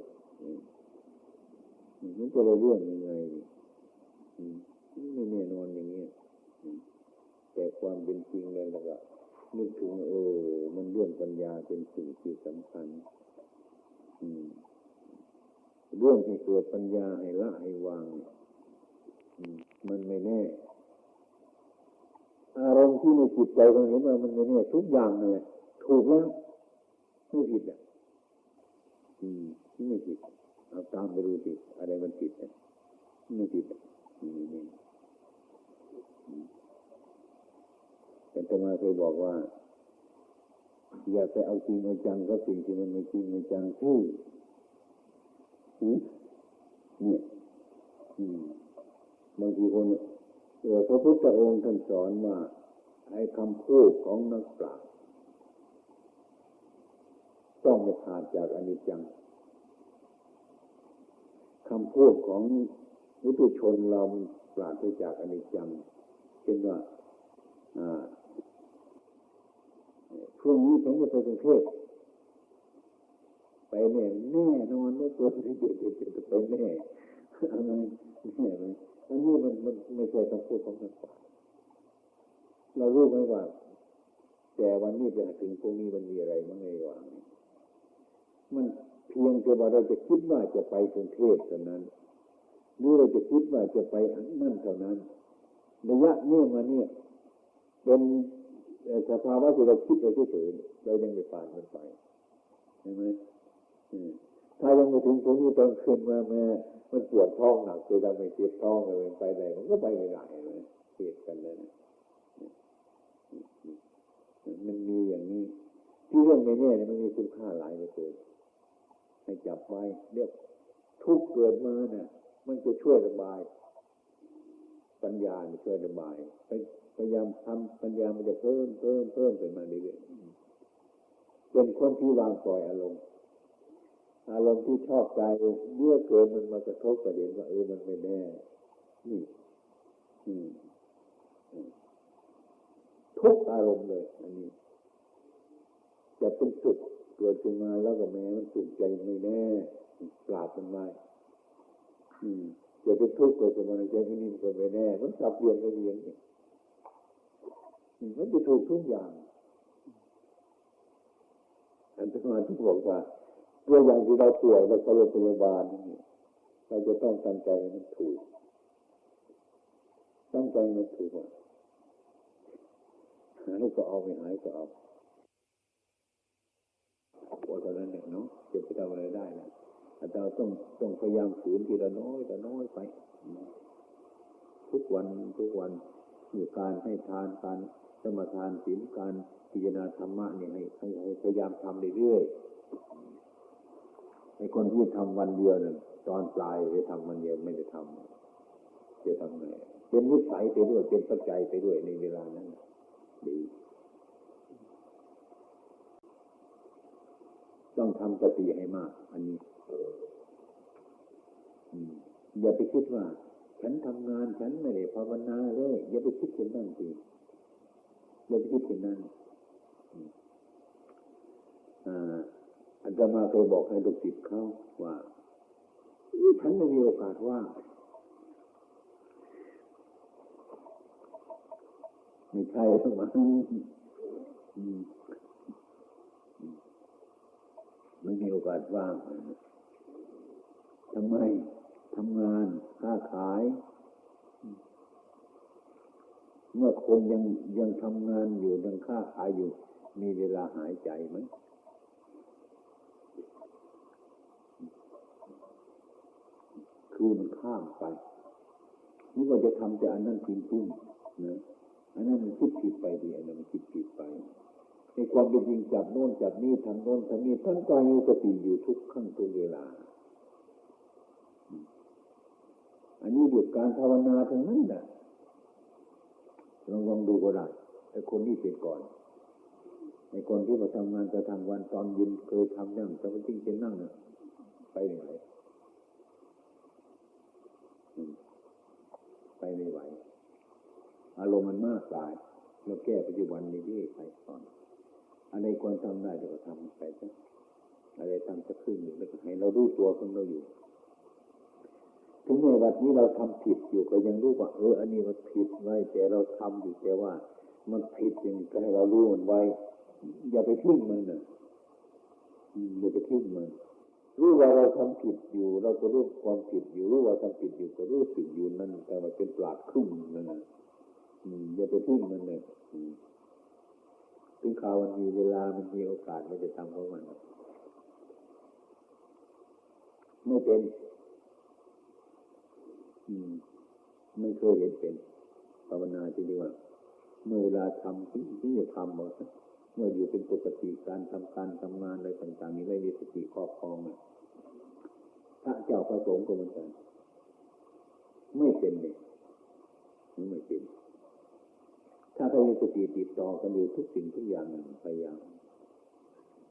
มันจะได้เรื่องยังไงไม่แน่นอนอย่างนี้แต่ความเป็นจริงแล้วก็นึกถึงมันเรื่องปัญญาเป็นสิ่งที่สำคัญเรื่องให้เกิดปัญญาให้ละให้วางมันไม่แน่อารมณ์ที่ในจิตใจเราเห็นว่ามันไม่แน่ทุกอย่างเลยถูกแล้วไม่ผิดไม่ผิดเอาตามไปดูสิอะไรมันผิดไม่ผิดแต่อาตมาเคยบอกว่าอย่าไปเอาจริงเอาจังกับสิ่งที่มันไม่จริงไม่จังเนี่ยบางทีคนพระพุทธองค์ท่านสอนว่าให้คำพูดของนักปราชญ์ต้องไม่ขาดจากอนิจจังคำพูดของปุถุชนเราปราศจากอนิจจังเช่นว่าพรุ่งนี้ผมจะไปกรุงเทพไปแน่นอนไม่เกินที่จะไปแน่อะไรแน่เลยอันนี้มันไม่ใช่คำพูดของนักปราชญ์เรารู้ไหมว่าแต่วันนี้ไปถึงพรุ่งนี้มันมีอะไรบ้างในระหว่างนี้มันเพียงแต่ว่าเราจะคิดว่าจะไปกรุงเทพเท่านั้นหรือเราจะคิดว่าจะไปนั่นเท่านั้นระยะนี้มาเนี่ยเป็นสภาวะที่เราคิดเราเฉยๆเรายังไม่ผ่านมันไปใช่ไหมถ้ายังไม่ถึงตรงนี้ตอนขึ้นมามันปวดท้องหนักจนเราไม่เจ็บท้องอะไรไปไหนมันก็ไปไม่ได้เลยเกิดกันเลยมันมีอย่างนี้ที่เรื่องไม่แน่เนี่ยมันมีคุณค่าหลายเลยเกิดให้จับไว้เรียกทุกเกิดมาเนี่ยมันจะช่วยระบายปัญญาช่วยระบายพยายามทำปัญญามันจะเพิ่มขึ้นมาเรื่อยๆเป็นคนที่วางปล่อยอารมณ์ที่ชอบใจเมื่อเกิดมันมากระทบประเด็นว่ามันไม่แน่นี่ทุกอารมณ์เลยอันนี้จะเป็นสุขเกิดขึ้นมาแล้วก็แม้มันสุขใจไม่แน่ปราบมันไว้จะเป็นทุกข์เกิดขึ้นมาในใจที่นี่มันก็ไม่แน่มันสับเปลี่ยนไปเองมันจะถูกทุกอย่างอันที่มาที่บอกว่าตัวอย่างที่เราป่วยเราเข้าโรงพยาบาลนี่เราจะต้องตั้งใจให้มันถูกตั้งใจมันถูกว่าหายก็เอาไม่หายก็เอาโอ้ตอนนั้นเนี่ยเนาะจะไปทำอะไรได้นะเราต้องพยายามฝืนทีละน้อยไปทุกวันมีการให้ทานการสมาทานศีลการพิจารณาธรรมะเนี่ยให้พยายามทำเรื่อยๆไอ้คนที่ทำวันเดียวเนี่ยตอนปลายไปทำวันเดียวไม่ได้ทำจะทำไงเป็นนิสัยไปด้วยเป็นปัจจัยไปด้วยในเวลานั้นดี ต้องทำสติให้มากอันนี้อย่าไปคิดว่าฉันทำงานฉันไม่ได้ภาวนาเลยอย่าไปคิดเช่นนั้นสิอย่าไปคิดเช่นนั้นอาจารย์มาเคยบอกให้ลูกศิษย์เขาว่าฉันไม่มีโอกาสว่างไม่ใช่หรอกมั้งไม่มีโอกาสว่างทำไมทำงานค้าขายเมื่อคนยังทำงานอยู่ยังค้าขายอยู่มีเวลาหายใจไหมคือมันข้ามไปนี่ว่าจะทำแต่อันนั้นจริงๆนะอันนั้นมันคิดผิดไปดิอันนั้นมันคิดผิดไปในความเป็นจริงจับโน่นจับนี่ทำโน่นทำนี่ท่านก็มีสติอยู่ทุกขั้นทุกเวลาอันนี้เรื่องการภาวนาทั้งนั้นน่ะลองดูก็ได้ไอ้คนที่เป็นก่อนไอ้คนที่มาทำงานจะทำวันตอนเย็นเคยทำนั่งแต่วันจริงเป็นนั่งน่ะไปไม่ไหวไปไม่ไหวอารมณ์มันมากหลายเราแก้ปัจจุบันนี้ที่ไปก่อนอะไรควรทำได้เราก็ทำไปซะอะไรทำสักครึ่งหนึ่งแล้วก็ให้เรารู้ตัวของเราอยู่ถึงในวันนี้เราทำผิดอยู่ก็ยังรู้ว่าอันนี้มันผิดไว้แต่เราทำอยู่แต่ว่ามันผิดจริงก็ให้เรารู้มันไว้อย่าไปทิ้งมันนะอย่าไปทิ้งมันรู้ว่าเราทำผิดอยู่เราก็รู้ความผิดอยู่รู้ว่าทำผิดอยู่ก็รู้สึกอยู่นั่นแต่มันเป็นปราดครึ่งนั่นนะอย่าไปทิ้งมันเลยถึงข่าวมันมีเวลามันมีโอกาสมันจะทำของมันไม่เป็นไม่เคยเห็นเป็นภาวนาที่เรียกว่าเมื่อเวลาทำที่จะทำหมดเมื่ออยู่เป็นปกติการทำงานอะไรต่างๆนี้ไม่มีสติครอบครองพระเจ้าพระสงฆ์ก็เหมือนกันไม่เป็นเลยไม่เป็นถ้าใครมีสติติดต่อกันอยู่ทุกสิ่งทุกอย่างพยายาม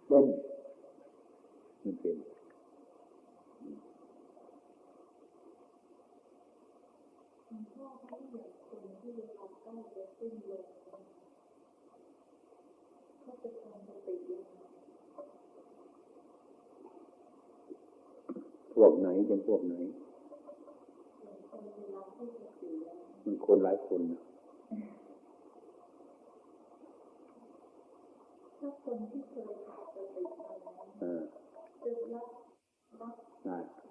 เป็นมันเป็นพ่อเขาอยากคนที่เราใกล้จะสิ้นลมเขาจะทำสติยังไงพวกไหนเป็นพวกไหนมันคนหลายคนนะถ้าคนที่เคยขาดสติมาแล้วจะรับ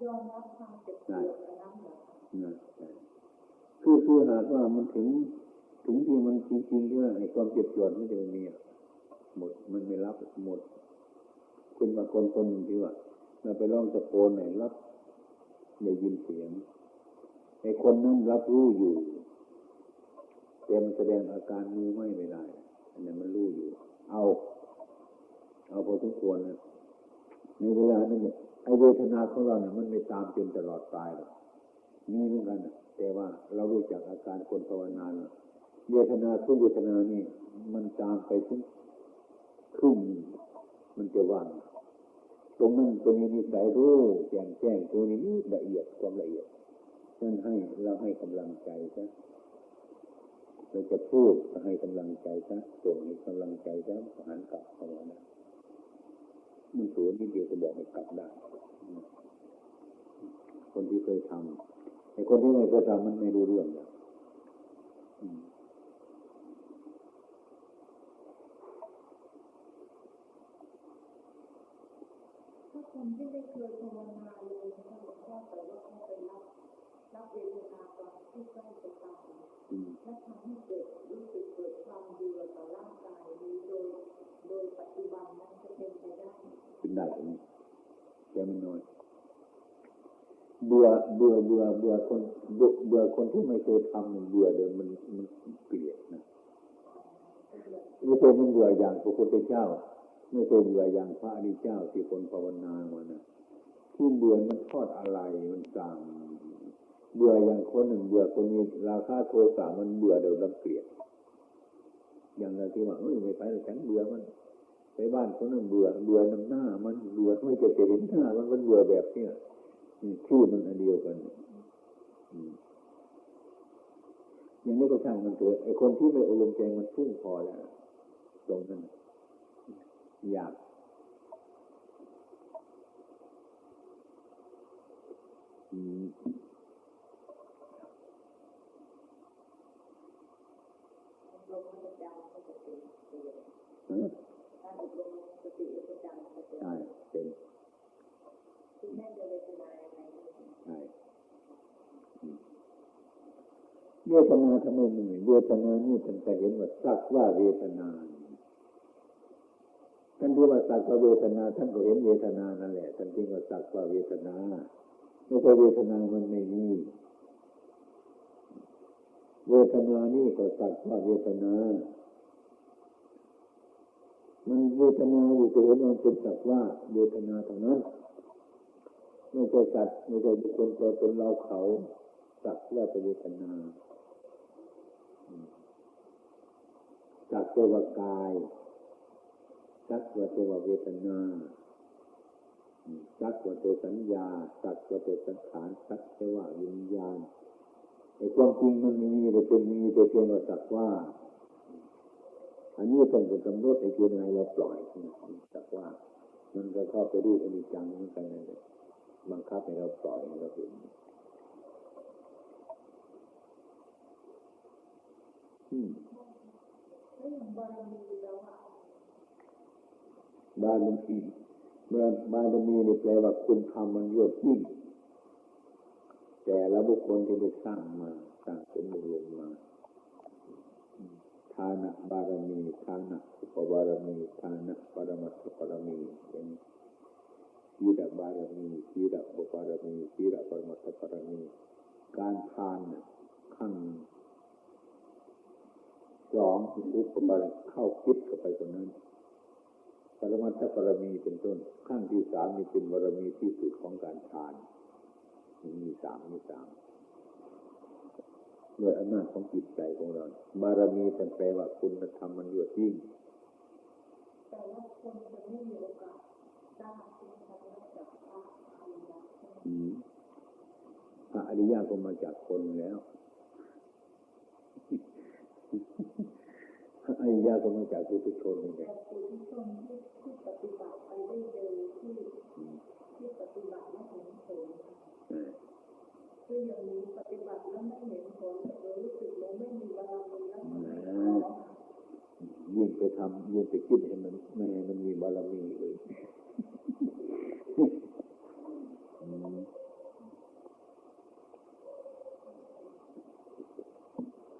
ยอมรับความเจ็บปวดนั้นเหรอคือหากว่ามันถึงที่มันจริงๆด้วยไอ้ความเจ็บปวดไม่จะมีหมดมันไม่รับหมดคุณบางคนหนึ่งที่ว่าเราไปร้องตะโกนไหนรับได้ยินเสียงไอ้คนนั้นรับรู้อยู่แต่มันแสดงอาการมือไม่ได้อันนั้นมันรู้อยู่เอาพอสมควรนะในเวลานั้นเนี่ยไอ้เวทนาของเราเนี่ยมันไม่ตามจนตลอดกายหรอกนี่เหมือนกันแต่ว่าเรารู้จักอาการคนภาวนาเวทนาทุกเวทนานี่มันตามไปถึงครึ่งมันจะว่างตรงนั้นตรงนี้นิสัยรู้แจ้งตัวนี้ละเอียดความละเอียดนั่นให้กำลังใจซะเราจะพูดให้กำลังใจซะส่งให้กำลังใจซะหันกลับเข้ามานะมันสูงนิดเดียวก็บอกให้กลับได้คนที่เคยทำไอ้คนที่ไม่เคยทำมันไม่รู้เรื่องเลยถ้าคนที่ไม่เคยภาวนาเลยนะคะหลวงพ่อแต่ว่าเขาไปรับเวทนาตอนที่ใกล้จะตายและทำให้เกิดรู้สึกเกิดความเบื่อต่อร่างกายนี้โดยปัจจุบันนั้นจะเป็นไปได้เป็นได้แต่มันน้อยเบื่อคนที่ไม่เคยทำมันเบื่อเดิมมันเกลียดนะไม่ใช่มันเบื่ออย่างพระพุทธเจ้าไม่ใช่เบื่ออย่างพระอริยเจ้าที่คนภาวนามานะที่เบื่อมันทอดอะไรมันสั่งเบื่ออย่างคนหนึ่งเบื่อคนมีราคะโทสะมันเบื่อเดี๋ยวรังเกียจอย่างไรที่ว่าไม่ไปแล้วฉันเบื่อมัน ไปบ้านคนนั้นเบื่อน้ำหน้ามันเบื่อไม่จะเห็นหน้ามันเบื่อแบบเนี้ยชื่อมันอันเดียวกันอย่างนี้ก็ช่างมันเถอะไอ้คนที่ไม่อบรมใจมันฟุ้งพอแล้วตรงนั้นอยากใช่เป็นคุณแม่จะเวทนาอะไรใช่เวทนาทำไมหนึ่งเวทนานี่ท่านจะเห็นว่าสักว่าเวทนาท่านที่ว่าสักว่าเวทนาท่านก็เห็นเวทนานั่นแหละท่านจึงว่าสักว่าเวทนาไม่ใช่เวทนามันไม่มีเวทนานี่ก็สักว่าเวทนามันเวทนาอยู่ก็เห็นมันเป็นสักว่าเวทนาเท่านั้นไม่ใช่สัตว์ไม่ใช่บุคคลตัวตนเราเขาสักว่าเป็นเวทนาสักว่า กายสักว่าเวทนาสักว่าสัญญาสักว่าสังขารสักว่าวิญญาณไอ้ความจริงมันมีแต่เป็นมีแต่เพียงว่าสักว่าอันนี้ต้องเป็นกำหนดให้คืออะไรเราปล่อยสักว่ามันก็เข้าไปดูอนิจจังเหมือนกันนั่นแหละบังคับให้เราปล่อยให้เราเห็นบารมีนี่แปลว่าคุณธรรมมันยอดยิ่งแต่ละบุคคลที่ได้สร้างมาสร้างสมบูรณ์ลงมาทานะบารมีทานะอุปบารมีทานะปรมัตถบารมีเป็นศีลบารมีศีลอุปบารมีศีลปรมัตถบารมีการทานขั้นสองอุปบารมีเข้าคิดเข้าไปคนนั้นปรมัตถบารมีเป็นต้นขั้นที่สามนี่เป็นบารมีที่สุดของการทานมีสามด้วยอำนาจของจิตใจของเราบารมีแต่แปลว่าคุณธรรมมันยอดยิ่งแต่ว่าคนจะไม่มีโอกาสได้คุณธรรมจากพระอริยะพระอริยะก็มาจากคนแล้วพระอริยะก็มาจากปุถุชนนี่แหละปุถุชนที่ปฏิบัติไปได้เร็วที่ปฏิบัติไม่เห็นผลคืออย่างนี้ปฏิบัติแล้วไม่เห็นผลเรารู้สึกเราไม่มีบารมีแล้วยิ่งไปทำยิ่งไปคิดให้มันไม่ให้มันมีบารมีเลย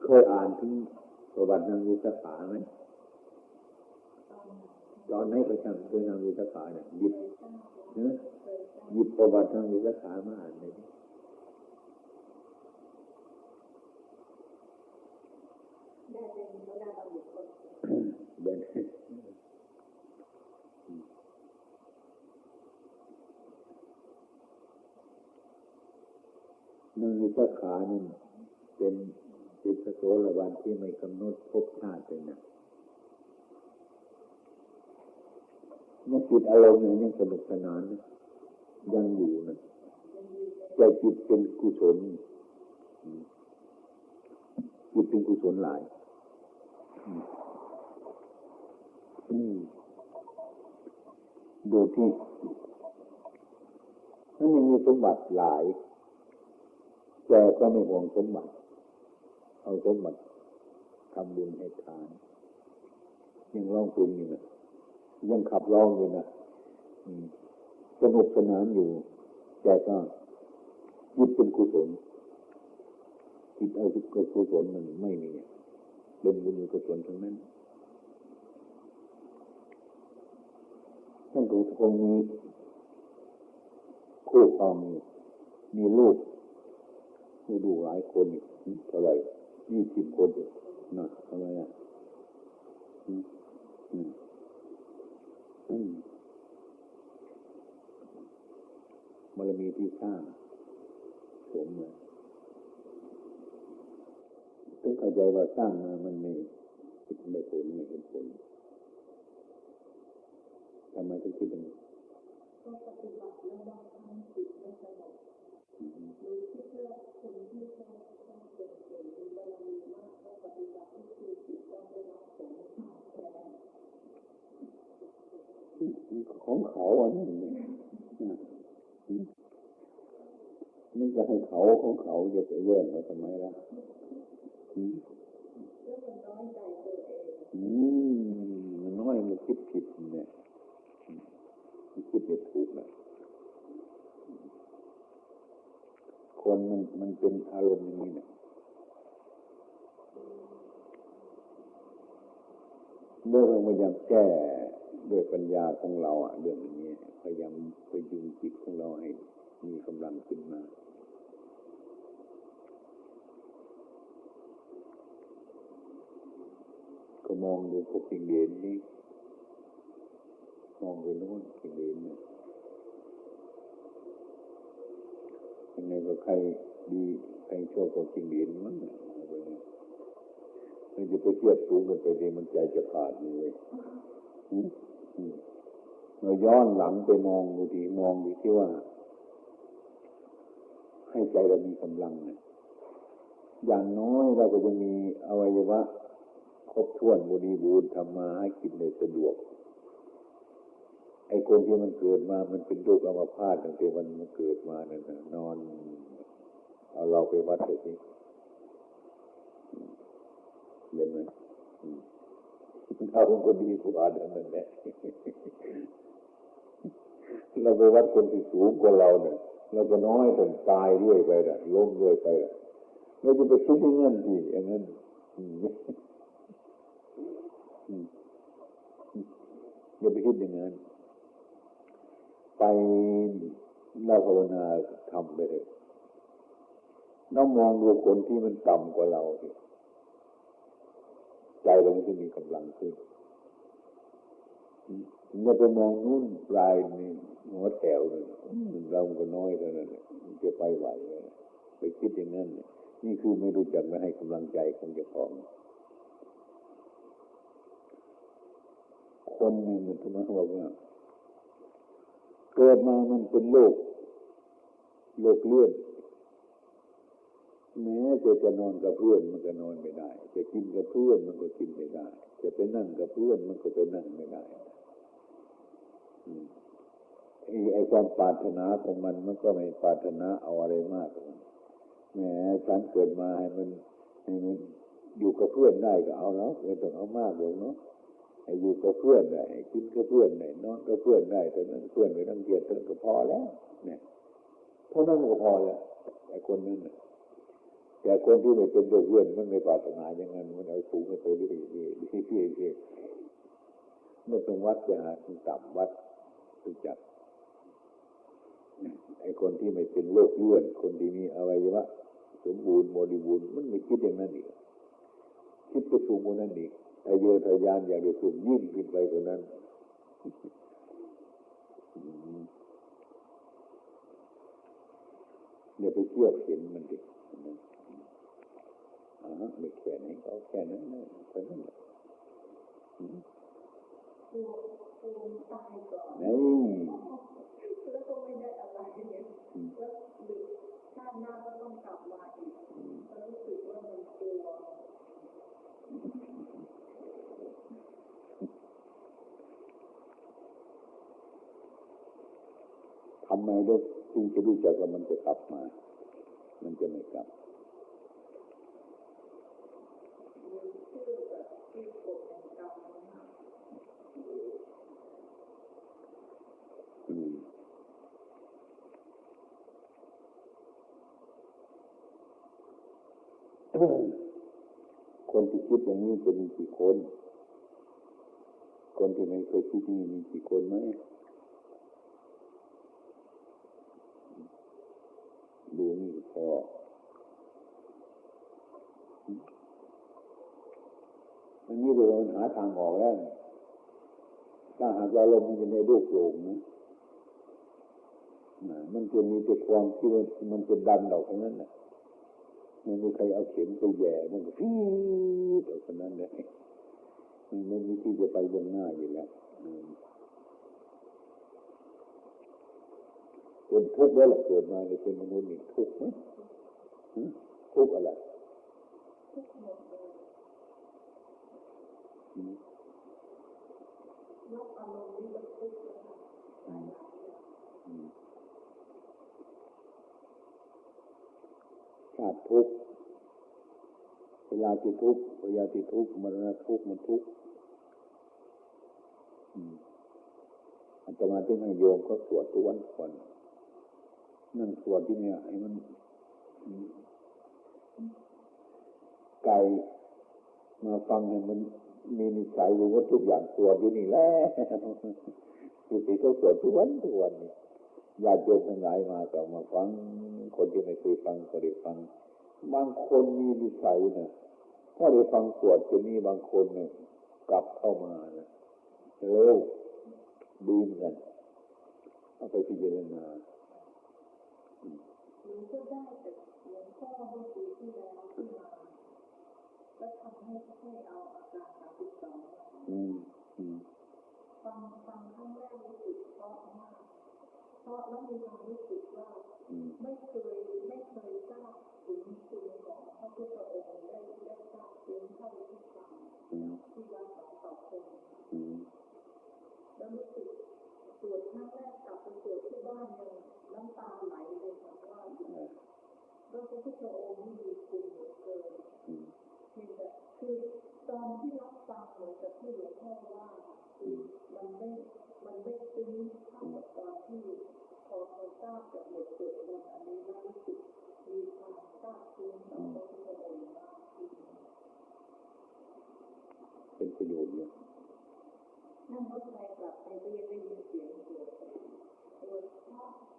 เคยอ่านถึงประวัตินางวิสาขาไหมตอนไหนก็ช่างเคยนางวิสาขาเนี่ยหยิบประวัตินางวิสาขามาอ่านเลยนางวิสาขานี่เป็นพระโสดาบันที่ไม่กำหนดภพชาติเลยนะยังจิตอารมณ์ยังสนุกสนานยังอยู่นะใจจิตเป็นกุศลจิตเป็นกุศลหลายโดยที่นั่นยังมีสมบัติหลายแต่ก็ไม่ห่วงสมบัติเอาสมบัติทำบุญให้ทานยังร้องเพลงอยู่นะยังขับร้องอยู่นะสนุกสนานอยู่แต่ก็จิตเป็นกุศลจิตเอากุศลมันไม่มีเป็นบุญกุศลทั้งนั้นท่านคงมีคู่ครองมีลูกดูหลายคนเท่าไหร่20 คนนะทำไมบารมีที่สร้างสมเลยต้องเข้าใจว่าสร้างมามันไม่ผลไม่เห็นผล ทำไมถึงคิดอย่างนี้ก็ปฏิบัติแล้วบางครั้งจิตไม่สงบหรือคิดว่าคนที่เขาเก่งๆมีบารมีมากเขาปฏิบัติที่คือจิตต้องได้รับผลของเขาอันนี้นี่จะให้เขาของเขาจะไปแย่งเราทำไมล่ะแล้วมันน้อยใจตัวเองมันน้อยมันคิดผิดเนี่ยมันคิดไม่ถูกนะคนมันเป็นอารมณ์อย่างนี้เนี่ยเรื่องเราพยายามแก้ด้วยปัญญาของเราเรื่องนี้พยายามไปดึงจิตของเราให้มีกำลังขึ้นมาก็มองดูพวกกิเลสนี่มองไปโน่นกิเลสเนี่ยยังไงก็ใครดีใครชั่วก็กิเลสมันมันจะไปเทียบสูงกันไปดีมันใจจะขาดเลยเราย้อนหลังไปมองดูดีมองดีที่ว่าให้ใจเรามีกำลังเนี่ยอย่างน้อยเราก็จะมีอวัยวะครบถ้วนบริบูรณ์ทำมาให้กินได้สะดวกไอ้คนที่มันเกิดมามันเป็นโรคอัมพาตตั้งแต่วันมันเกิดมานั่นน่ะนอนเอาเราไปวัดเลยสิเป็นไหมเราเป็นคนดีผู้อาจนั่นแหละเราไปวัดคนที่สูงกว่าเราเนี่ยเราก็น้อยจนตายเรื่อยไปละล้มเรื่อยไปละเราจะไปคิดอย่างนั้นดีอย่างนั้นอย่าไปคิดอย่างนั้นไปเราภาวนาทำไปเลยเรามองดูคนที่มันต่ำกว่าเราใจเราจะมีกำลังขึ้นเมื่อไปมองนู่นปลายนี่หัวแถวเลยเราก็น้อยเท่านั้นมันจะไปไหวไปคิดอย่างนั้นนี่คือไม่รู้จักไม่ให้กำลังใจของเจ้าของคนหนึ่งมันทำไมบอกว่าเกิดมามันเป็นโรคเลื่อนแม้จะนอนกับเพื่อนมันก็นอนไม่ได้จะกินกับเพื่อนมันก็กินไม่ได้จะไปนั่งกับเพื่อนมันก็ไปนั่งไม่ได้ไอ้ความปรารถนาของมันก็ไม่ปรารถนาเอาอะไรมากแม้ฉันเกิดมาให้มันอยู่กับเพื่อนได้ก็เอาแล้วไม่ต้องเอามากหรอกเนาะให้อยู่กับเพื่อนได้ให้กินกับเพื่อนได้นอนกับเพื่อนได้แต่นั้นเพื่อนไม่ต้องเกลียดเท่าก็พอแล้วเนี่ยเท่านั้นก็พอแล้วไอ้คนนั้นแต่คนที่ไม่เป็นโรคเลื่อนมันไม่ปรารถนาอย่างนั้นมันเอาสูงไปเรื่อยๆเมื่อต้องวัดจะหาต่ำวัดรู้จักไอ้คนที่ไม่เป็นโรคเลื่อนคนที่มีอวัยวะสมบูรณ์บริบูรณ์มันไม่คิดอย่างนั้นอีกคิดไปสูงกว่านั้นอีกทะเยอทะยานอยากได้สูงยิ่งขึ้นไปกว่านั้นอย่าไปเทียบเห็นมันดิไม่แค่ไหนก็แค่นั้นนะแค่นั้นแหละตายก่อนแล้วก็ไม่ได้อะไรเนี่ยแล้วชาติหน้าก็ต้องกลับมาอีกแล้วรู้สึกว่ามันกลัวทำไมด้วยจึงจะรู้จักว่ามันจะกลับมามันจะไม่กลับคนที่คิดอย่างนี้จะมีกี่คนคนที่ไม่เคยคิดนี้มีกี่คนไหมดูนี่พออันนี้เราหาทางออกแล้วถ้าหากเราลงมันจะในรูปโลงนะมันจะมีแต่ความที่มันจะดันออกเท่านั้นแหละมันมีใครเอาเข็มไปแย่มันก็ฟีดออกเท่านั้นเลยมันมีที่จะไปบนหน้าอยู่แล้ว เป็นทุกข์แล้วล่ะเกิดมาเป็นมนุษย์นี่ทุกข์ไหมทุกข์อะไรรับอารมณ์นี้มันทุกข์ชาติทุกข์เวลาที่ทุกข์มรณะทุกข์มันทุกข์อาตมาที่ให้โยมก็สวดทุกวันก่อนนั่งสวดที่เนี่ยให้มันไกลมาฟังให้มันมีนิสัยอยู่ว่าทุกอย่างสวดอยู่นี่แหละสุติเขาสวดทุกวันนี่ญาติโยมทั้งหลายมาก็มาฟังคนที่ไม่เคยฟังก็ได้ฟังบางคนมีนิสัยนะถ้าได้ฟังสวดจะมีบางคนเนี่ยกลับเข้ามานะเร็วดีเหมือนกันเอาไปพิจารณาหนูก็ได้แต่หลวงพ่อเมื่อปีที่แล้วที่มาแล้วทำให้เอาอาการ32ฟังครั้งแรกรู้สึกเพราะมากเพราะแล้วมีความรู้สึกว่าไม่เคยทราบถึงคุณของพระพุทธองค์ได้ทราบถึงเท่าที่ฟังที่วัดหนองปคนแล้วรู้สึกสวดครั้งแรกกลับไปสวดที่บ้านยังน้ำตาไหลเลยค่ะว่าพระพุทธองค์นี่มีคุณเหลือเกินคือตอนที่รับฟังเหมือนกับที่หลวงพ่อว่าคือมันไม่ซึ้งเท่ากับตอนที่พอทราบจากบทสวดมนต์อันนี้แล้วรู้สึกมีความซาบซึ้งต่อพระพุทธองค์มากเป็นประโยชน์เนี่ยนั่งรถไฟกลับไปก็ยังได้ยินเสียงสวด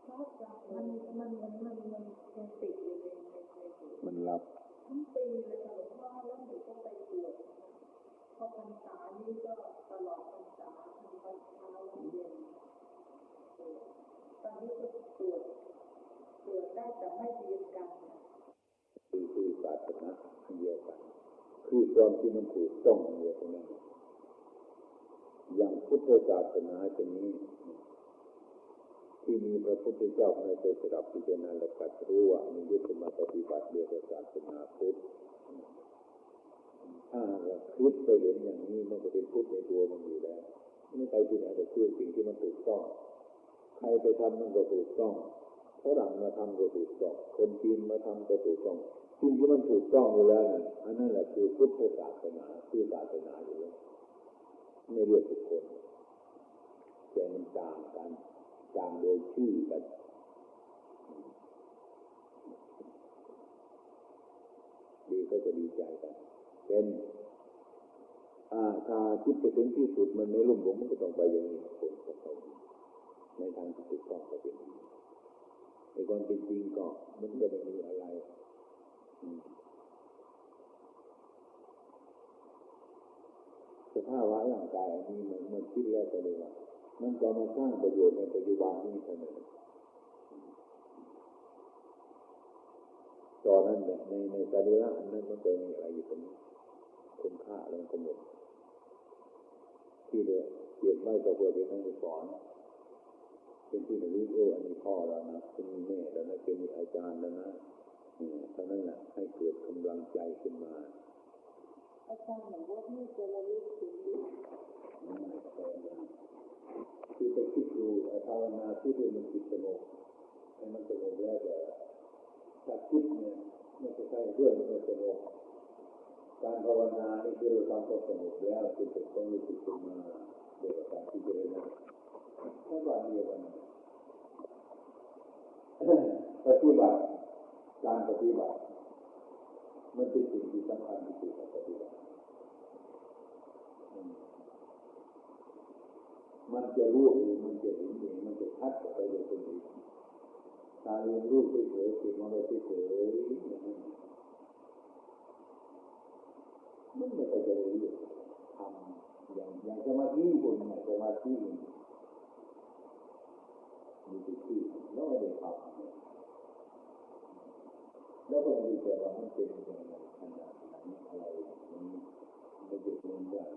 เพราะจากมันยังติดอยู่ในมันรับทั้งปีเลยค่ะหลวงพ่อแล้วหนูก็ไปตรวจพอพรรษานี้ก็ตลอดพรรษาทำวัดเช้าวันเย็นตอนนี้ก็ตรวจได้แต่ไม่เรียนกันคือศาสนาเดียวกันคือความที่มันถูกต้องเดียวกันอย่างพุทธศาสนาเช่นนี้ที่มีพระพุทธเจ้าในใจสดับพิจารณาและกัดรู้ว่ามียุทธมาปฏิบัติเดียวกับศาสนาพุทธถ้าเราคิดไปเห็นอย่างนี้มันก็เป็นพุทธในตัวมันอยู่แล้วไม่ใครที่ไหนแต่คือสิ่งที่มันถูกต้องใครไปทำมันก็ถูกต้องฝรั่งมาทำก็ถูกต้องคนจีนมาทำก็ถูกต้องสิ่งที่มันถูกต้องอยู่แล้วนั่นอันนั้นแหละคือพุทธศาสนาคือศาสนาอยู่แล้วไม่เรียกทุกคนแต่มันต่างกันต่างโดยชื่อกันดีก็ดีใจกันเป็นถ้าคิดไปถึงที่สุดมันไม่ลุ่มหลงมันก็ต้องไปอย่างนี้คนก็ไปในทางที่ถูกต้องก็เป็นในความเป็นจริงก็มันก็ไม่มีอะไรสภาวะร่างกายอันนี้มันคิดแล้วก็เลยว่ามันก็มาสร้างประโยชน์ในปัจจุบันนี้เท่านั้นตอนนั้นเนี่ยในสรีระนั้นมันจะมีอะไรอยู่ตรงนี้คุณค่าอะไรก็หมดที่เดียวเกียรติไม่ก็เพื่อเป็นนักสอนเป็นที่ระลึกอันนี้พ่อแล้วนะเป็นแม่แล้วนะเป็นอาจารย์แล้วนะเท่านั้นแหละให้เกิดกำลังใจขึ้นมาอาจารย์เหมือนว่าที่จะระลึกถึงคือไปคิดดูภาวนาที่เป็นมันจิตสงบให้มันสงบแล้วแต่ถ้าคิดเนี่ยมันจะใช่เรื่องมันสงบการภาวนานี่คือเราทำความสงบแล้วจิตต้องรู้สึกขึ้นมาโดยการพิจารณาถ้าว่าเดียวกันปฏิบัติการปฏิบัติมันเป็นสิ่งที่สำคัญที่สุดในปฏิบัติมันจะรู้เองมันจะเห็นเองมันจะชัดไปโดยตรงเองถ้าเรียนรู้เฉยๆคิดมาเฉยๆมันไม่เข้าใจเรื่องทำอย่างสมาธิคนเนี่ยสมาธิมีที่แล้วไม่ได้ทำแล้วก็มีแต่ว่ามันเป็นอย่างไรขนาดไหนอะไรมันไม่ได้เป็นอย่าง